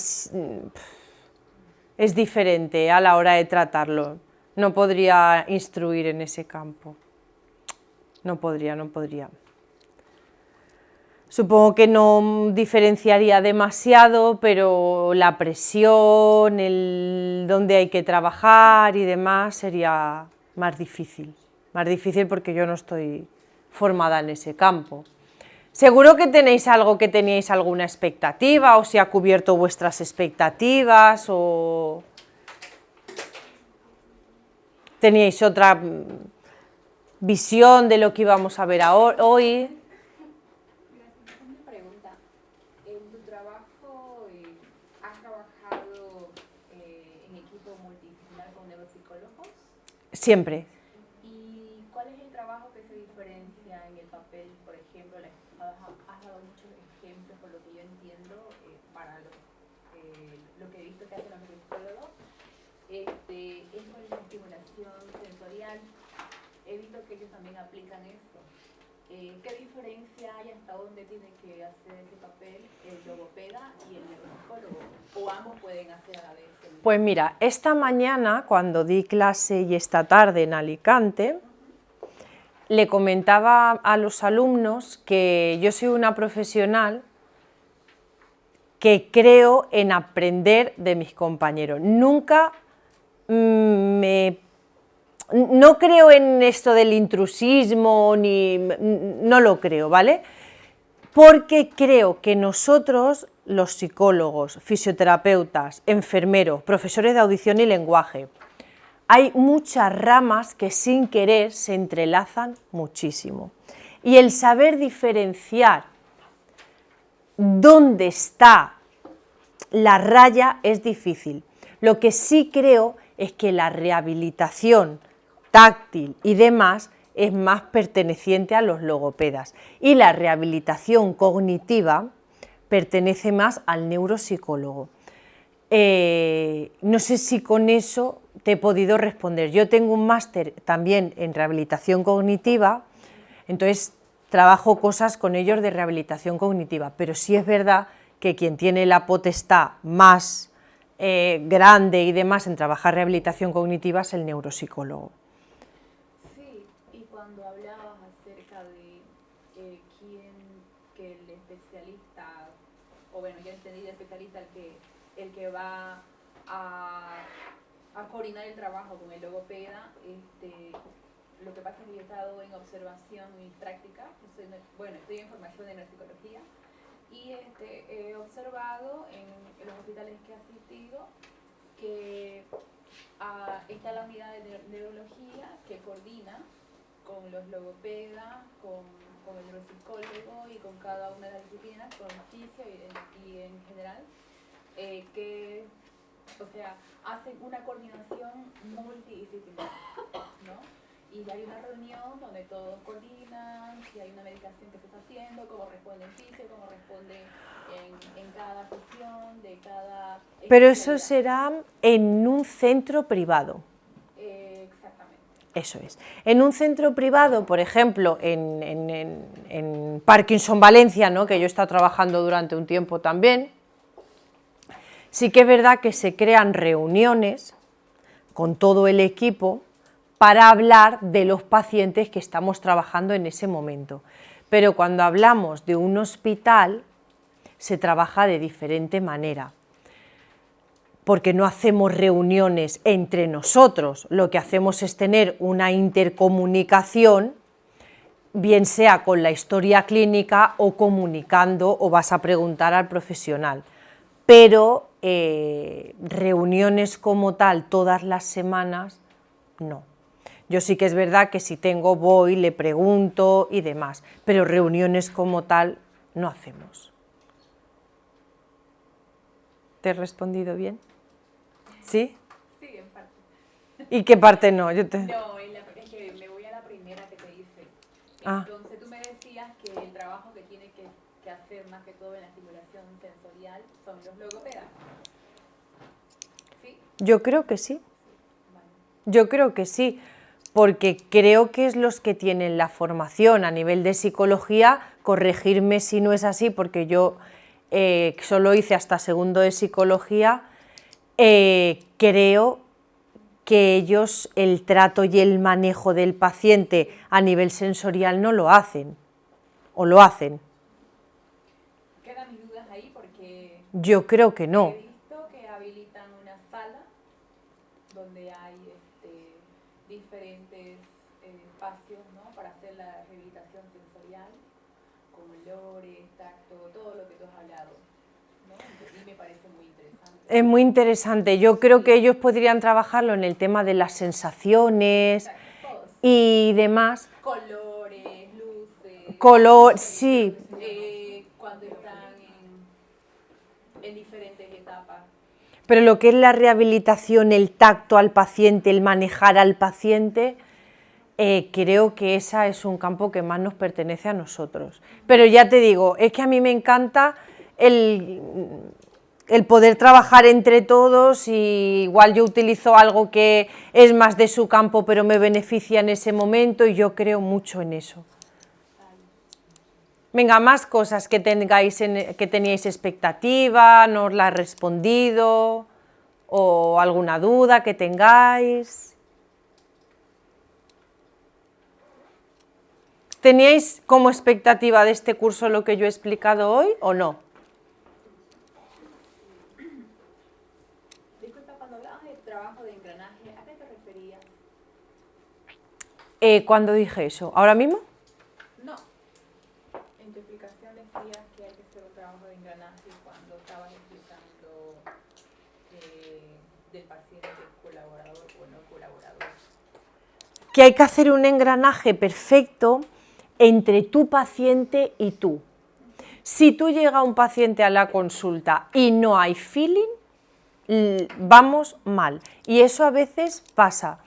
es diferente a la hora de tratarlo. No podría instruir en ese campo. No podría. Supongo que no diferenciaría demasiado, pero la presión, el dónde hay que trabajar y demás sería más difícil porque yo no estoy formada en ese campo. Seguro que tenéis algo que teníais alguna expectativa o si ha cubierto vuestras expectativas o teníais otra visión de lo que íbamos a ver hoy. Una pregunta. En tu trabajo, ¿has trabajado en equipo multidisciplinar con neuropsicólogos? Siempre. ¿Y cuál es el trabajo que se diferencia en el papel? Por ejemplo, has dado muchos ejemplos, por lo que yo entiendo, para lo que he visto que hacen los neuropsicólogos. Es con la estimulación sensorial. He visto que ellos también aplican eso. ¿Qué diferencia hay hasta dónde tiene que hacer ese papel el logopeda y el neuropsicólogo? ¿O ambos pueden hacer a la vez? Pues mira, esta mañana cuando di clase y esta tarde en Alicante, le comentaba a los alumnos que yo soy una profesional que creo en aprender de mis compañeros. Nunca no creo en esto del intrusismo, no lo creo, ¿vale? Porque creo que nosotros, los psicólogos, fisioterapeutas, enfermeros, profesores de audición y lenguaje, hay muchas ramas que sin querer se entrelazan muchísimo. Y el saber diferenciar dónde está la raya es difícil. Lo que sí creo es que la rehabilitación táctil y demás es más perteneciente a los logopedas y la rehabilitación cognitiva pertenece más al neuropsicólogo. No sé si con eso te he podido responder. Yo tengo un máster también en rehabilitación cognitiva, entonces trabajo cosas con ellos de rehabilitación cognitiva, pero sí es verdad que quien tiene la potestad más grande y demás en trabajar rehabilitación cognitiva es el neuropsicólogo. Sí, y cuando hablabas acerca de que el especialista, o bueno, yo entendí de especialista el que va a coordinar el trabajo con el logopeda, lo que pasa es que yo he estado en observación y práctica, estoy en formación de neuropsicología, y he observado en los hospitales que he asistido que está la unidad de neurología que coordina con los logopedas, con el neuropsicólogo y con cada una de las disciplinas, con fisio y en general, hacen una coordinación multidisciplinar, ¿no? Y hay una reunión donde todos coordinan, si hay una medicación que se está haciendo, cómo responde en fisio, cómo responde en cada sesión, de cada... Pero eso será en un centro privado. Exactamente. Eso es. En un centro privado, por ejemplo, en Parkinson Valencia, ¿no?, que yo he estado trabajando durante un tiempo también, sí que es verdad que se crean reuniones con todo el equipo para hablar de los pacientes que estamos trabajando en ese momento. Pero cuando hablamos de un hospital, se trabaja de diferente manera, porque no hacemos reuniones entre nosotros, lo que hacemos es tener una intercomunicación, bien sea con la historia clínica o comunicando o vas a preguntar al profesional, pero reuniones como tal todas las semanas, no. Yo sí que es verdad que si tengo voy, le pregunto y demás, pero reuniones como tal no hacemos. ¿Te he respondido bien? ¿Sí? Sí, en parte. ¿Y qué parte no? No, es que me voy a la primera que te hice. Ah. Entonces tú me decías que el trabajo que tiene que hacer más que todo en la estimulación sensorial son los logopedas. ¿Sí? Yo creo que sí. Vale. Yo creo que sí, porque creo que es los que tienen la formación a nivel de psicología, corregirme si no es así, porque yo solo hice hasta segundo de psicología, creo que ellos el trato y el manejo del paciente a nivel sensorial no lo hacen, o lo hacen. Quedan mis dudas ahí porque Yo creo que no. he visto que habilitan una sala donde hay diferentes espacios, ¿no?, para hacer la rehabilitación sensorial, con olores, tacto, todo lo que tú has hablado, ¿no? Y me parece muy interesante. Es muy interesante, yo creo que ellos podrían trabajarlo en el tema de las sensaciones Todos. y demás. Colores, luces. Color, sí, Cuando están en diferentes etapas. pero lo que es la rehabilitación, el tacto al paciente, el manejar al paciente, creo que ese es un campo que más nos pertenece a nosotros. Pero ya te digo, es que a mí me encanta el poder trabajar entre todos, y igual yo utilizo algo que es más de su campo pero me beneficia en ese momento, y yo creo mucho en eso. Venga, más cosas que tengáis que teníais expectativa, no os la he respondido, o alguna duda que tengáis. ¿Teníais como expectativa de este curso lo que yo he explicado hoy o no? Disculpa, cuando hablabas de trabajo de engranaje, ¿a qué te referías? ¿Cuándo dije eso? ¿Ahora mismo? No. En tu explicación decías que hay que hacer un trabajo de engranaje cuando estabas explicando del paciente colaborador o no colaborador. Que hay que hacer un engranaje perfecto entre tu paciente y tú. Si tú llega un paciente a la consulta y no hay feeling, vamos mal. Y eso a veces pasa.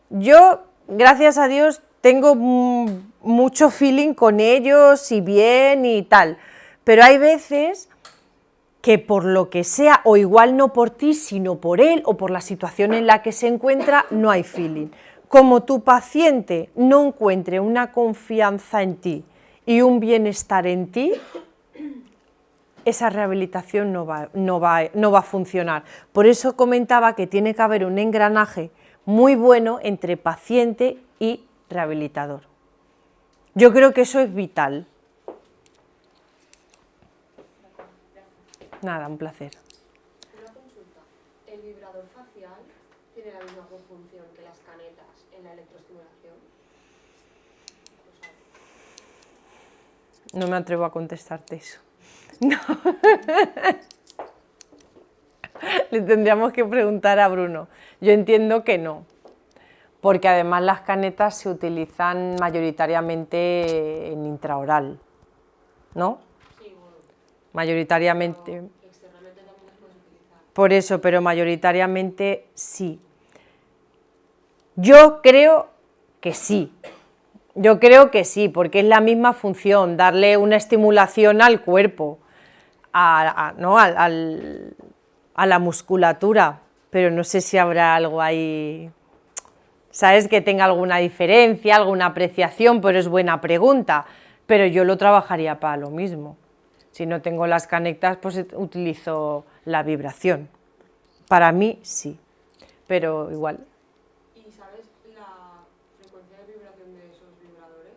Yo, gracias a Dios, tengo mucho feeling con ellos y bien y tal. Pero hay veces que por lo que sea, o igual no por ti, sino por él o por la situación en la que se encuentra, no hay feeling. Como tu paciente no encuentre una confianza en ti y un bienestar en ti, esa rehabilitación no va a funcionar. Por eso comentaba que tiene que haber un engranaje muy bueno entre paciente y rehabilitador. Yo creo que eso es vital. Nada, un placer. Una consulta. ¿El vibrador facial tiene la misma función que las canetas en la electroestimulación? ¿Lo sabes? No me atrevo a contestarte eso. No. Le tendríamos que preguntar a Bruno. Yo entiendo que no, porque además las canetas se utilizan mayoritariamente en intraoral, ¿no? Sí, bueno. Mayoritariamente. Pero externamente también las puedes utilizar. Por eso, pero mayoritariamente sí. Yo creo que sí. Yo creo que sí, porque es la misma función, darle una estimulación al cuerpo, a la musculatura, pero no sé si habrá algo ahí, ¿sabes?, que tenga alguna diferencia, alguna apreciación, pero es buena pregunta. Pero yo lo trabajaría para lo mismo. Si no tengo las canetas, pues utilizo la vibración. Para mí sí, pero igual. ¿Y sabes la frecuencia de vibración de esos vibradores?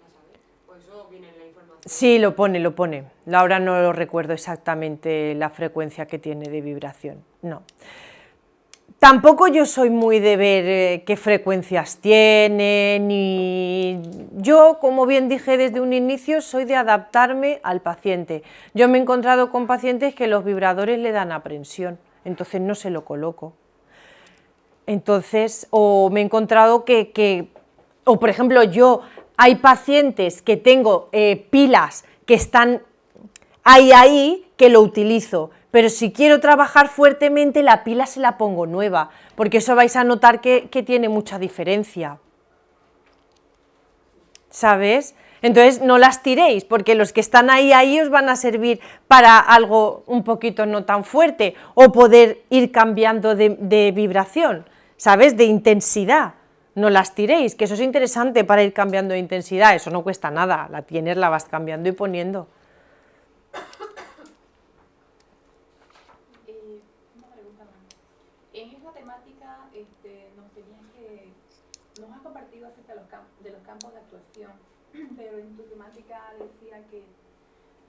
¿La sabes? ¿O eso viene en la información? Sí, lo pone. Ahora no lo recuerdo exactamente la frecuencia que tiene de vibración, no. Tampoco yo soy muy de ver qué frecuencias tiene, ni... Yo, como bien dije desde un inicio, soy de adaptarme al paciente. Yo me he encontrado con pacientes que los vibradores le dan aprensión, entonces no se lo coloco. Entonces, o me he encontrado o por ejemplo yo, hay pacientes que tengo pilas que están ahí, que lo utilizo, pero si quiero trabajar fuertemente, la pila se la pongo nueva, porque eso vais a notar que tiene mucha diferencia. ¿Sabes? Entonces no las tiréis, porque los que están ahí os van a servir para algo un poquito no tan fuerte, o poder ir cambiando de vibración, ¿sabes? De intensidad. No las tiréis, que eso es interesante para ir cambiando de intensidad, eso no cuesta nada, la tienes, la vas cambiando y poniendo. Una pregunta más. En esta temática nos has compartido acerca de los campos de actuación, pero en tu temática decía que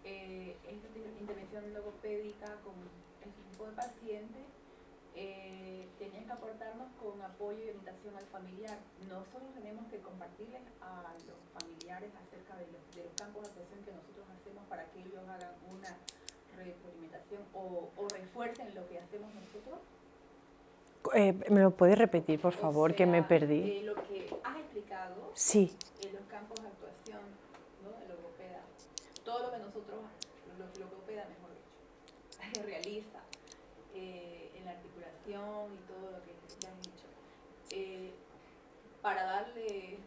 esta intervención logopédica con este tipo de pacientes tenían que aportarnos con apoyo y orientación al familiar. Nosotros tenemos que compartirles a los familiares acerca de los campos de actuación que nosotros hacemos para que ellos hagan una retroalimentación o refuercen lo que hacemos nosotros. ¿Me lo puedes repetir, por favor, O sea, que me perdí? Lo que has explicado Sí. en los campos de actuación, ¿no? El logopeda, todo lo que nosotros, los logopeda, mejor dicho, realiza en la articulación y todo lo que ya has dicho, para darle,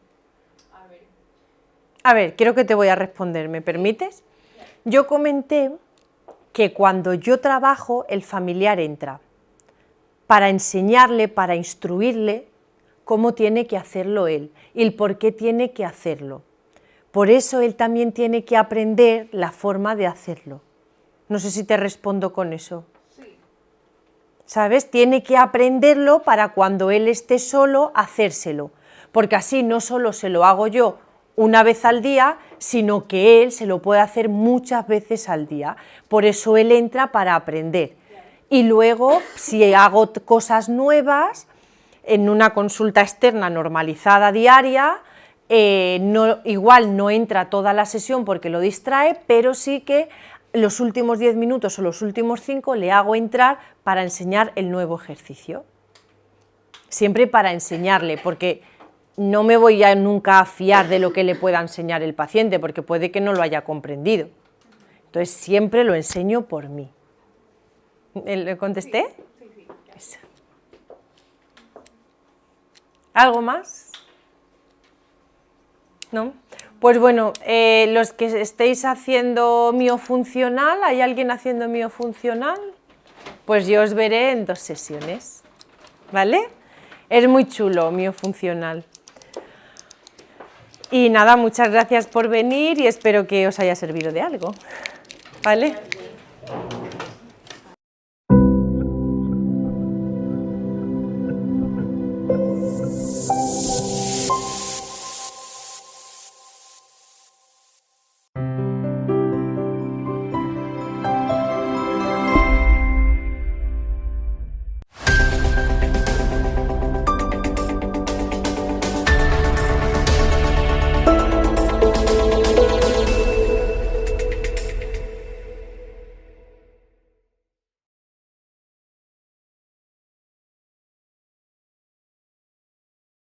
A ver, creo que te voy a responder, ¿me permites? Yo comenté que cuando yo trabajo, el familiar entra para enseñarle, para instruirle cómo tiene que hacerlo él y el por qué tiene que hacerlo. Por eso él también tiene que aprender la forma de hacerlo. No sé si te respondo con eso. Sí. ¿Sabes? Tiene que aprenderlo para cuando él esté solo, hacérselo. Porque así no solo se lo hago yo una vez al día, sino que él se lo puede hacer muchas veces al día. Por eso él entra para aprender. Y luego, si hago cosas nuevas, en una consulta externa normalizada diaria, igual no entra toda la sesión porque lo distrae, pero sí que los últimos 10 minutos o los últimos 5 le hago entrar para enseñar el nuevo ejercicio. Siempre para enseñarle, porque no me voy a nunca a fiar de lo que le pueda enseñar el paciente, porque puede que no lo haya comprendido. Entonces siempre lo enseño por mí. ¿Le contesté? Sí, sí. Eso. ¿Algo más? ¿No? Pues bueno, los que estéis haciendo miofuncional, ¿hay alguien haciendo miofuncional? Pues yo os veré en 2 sesiones, ¿vale? Es muy chulo miofuncional. Y nada, muchas gracias por venir y espero que os haya servido de algo, ¿vale?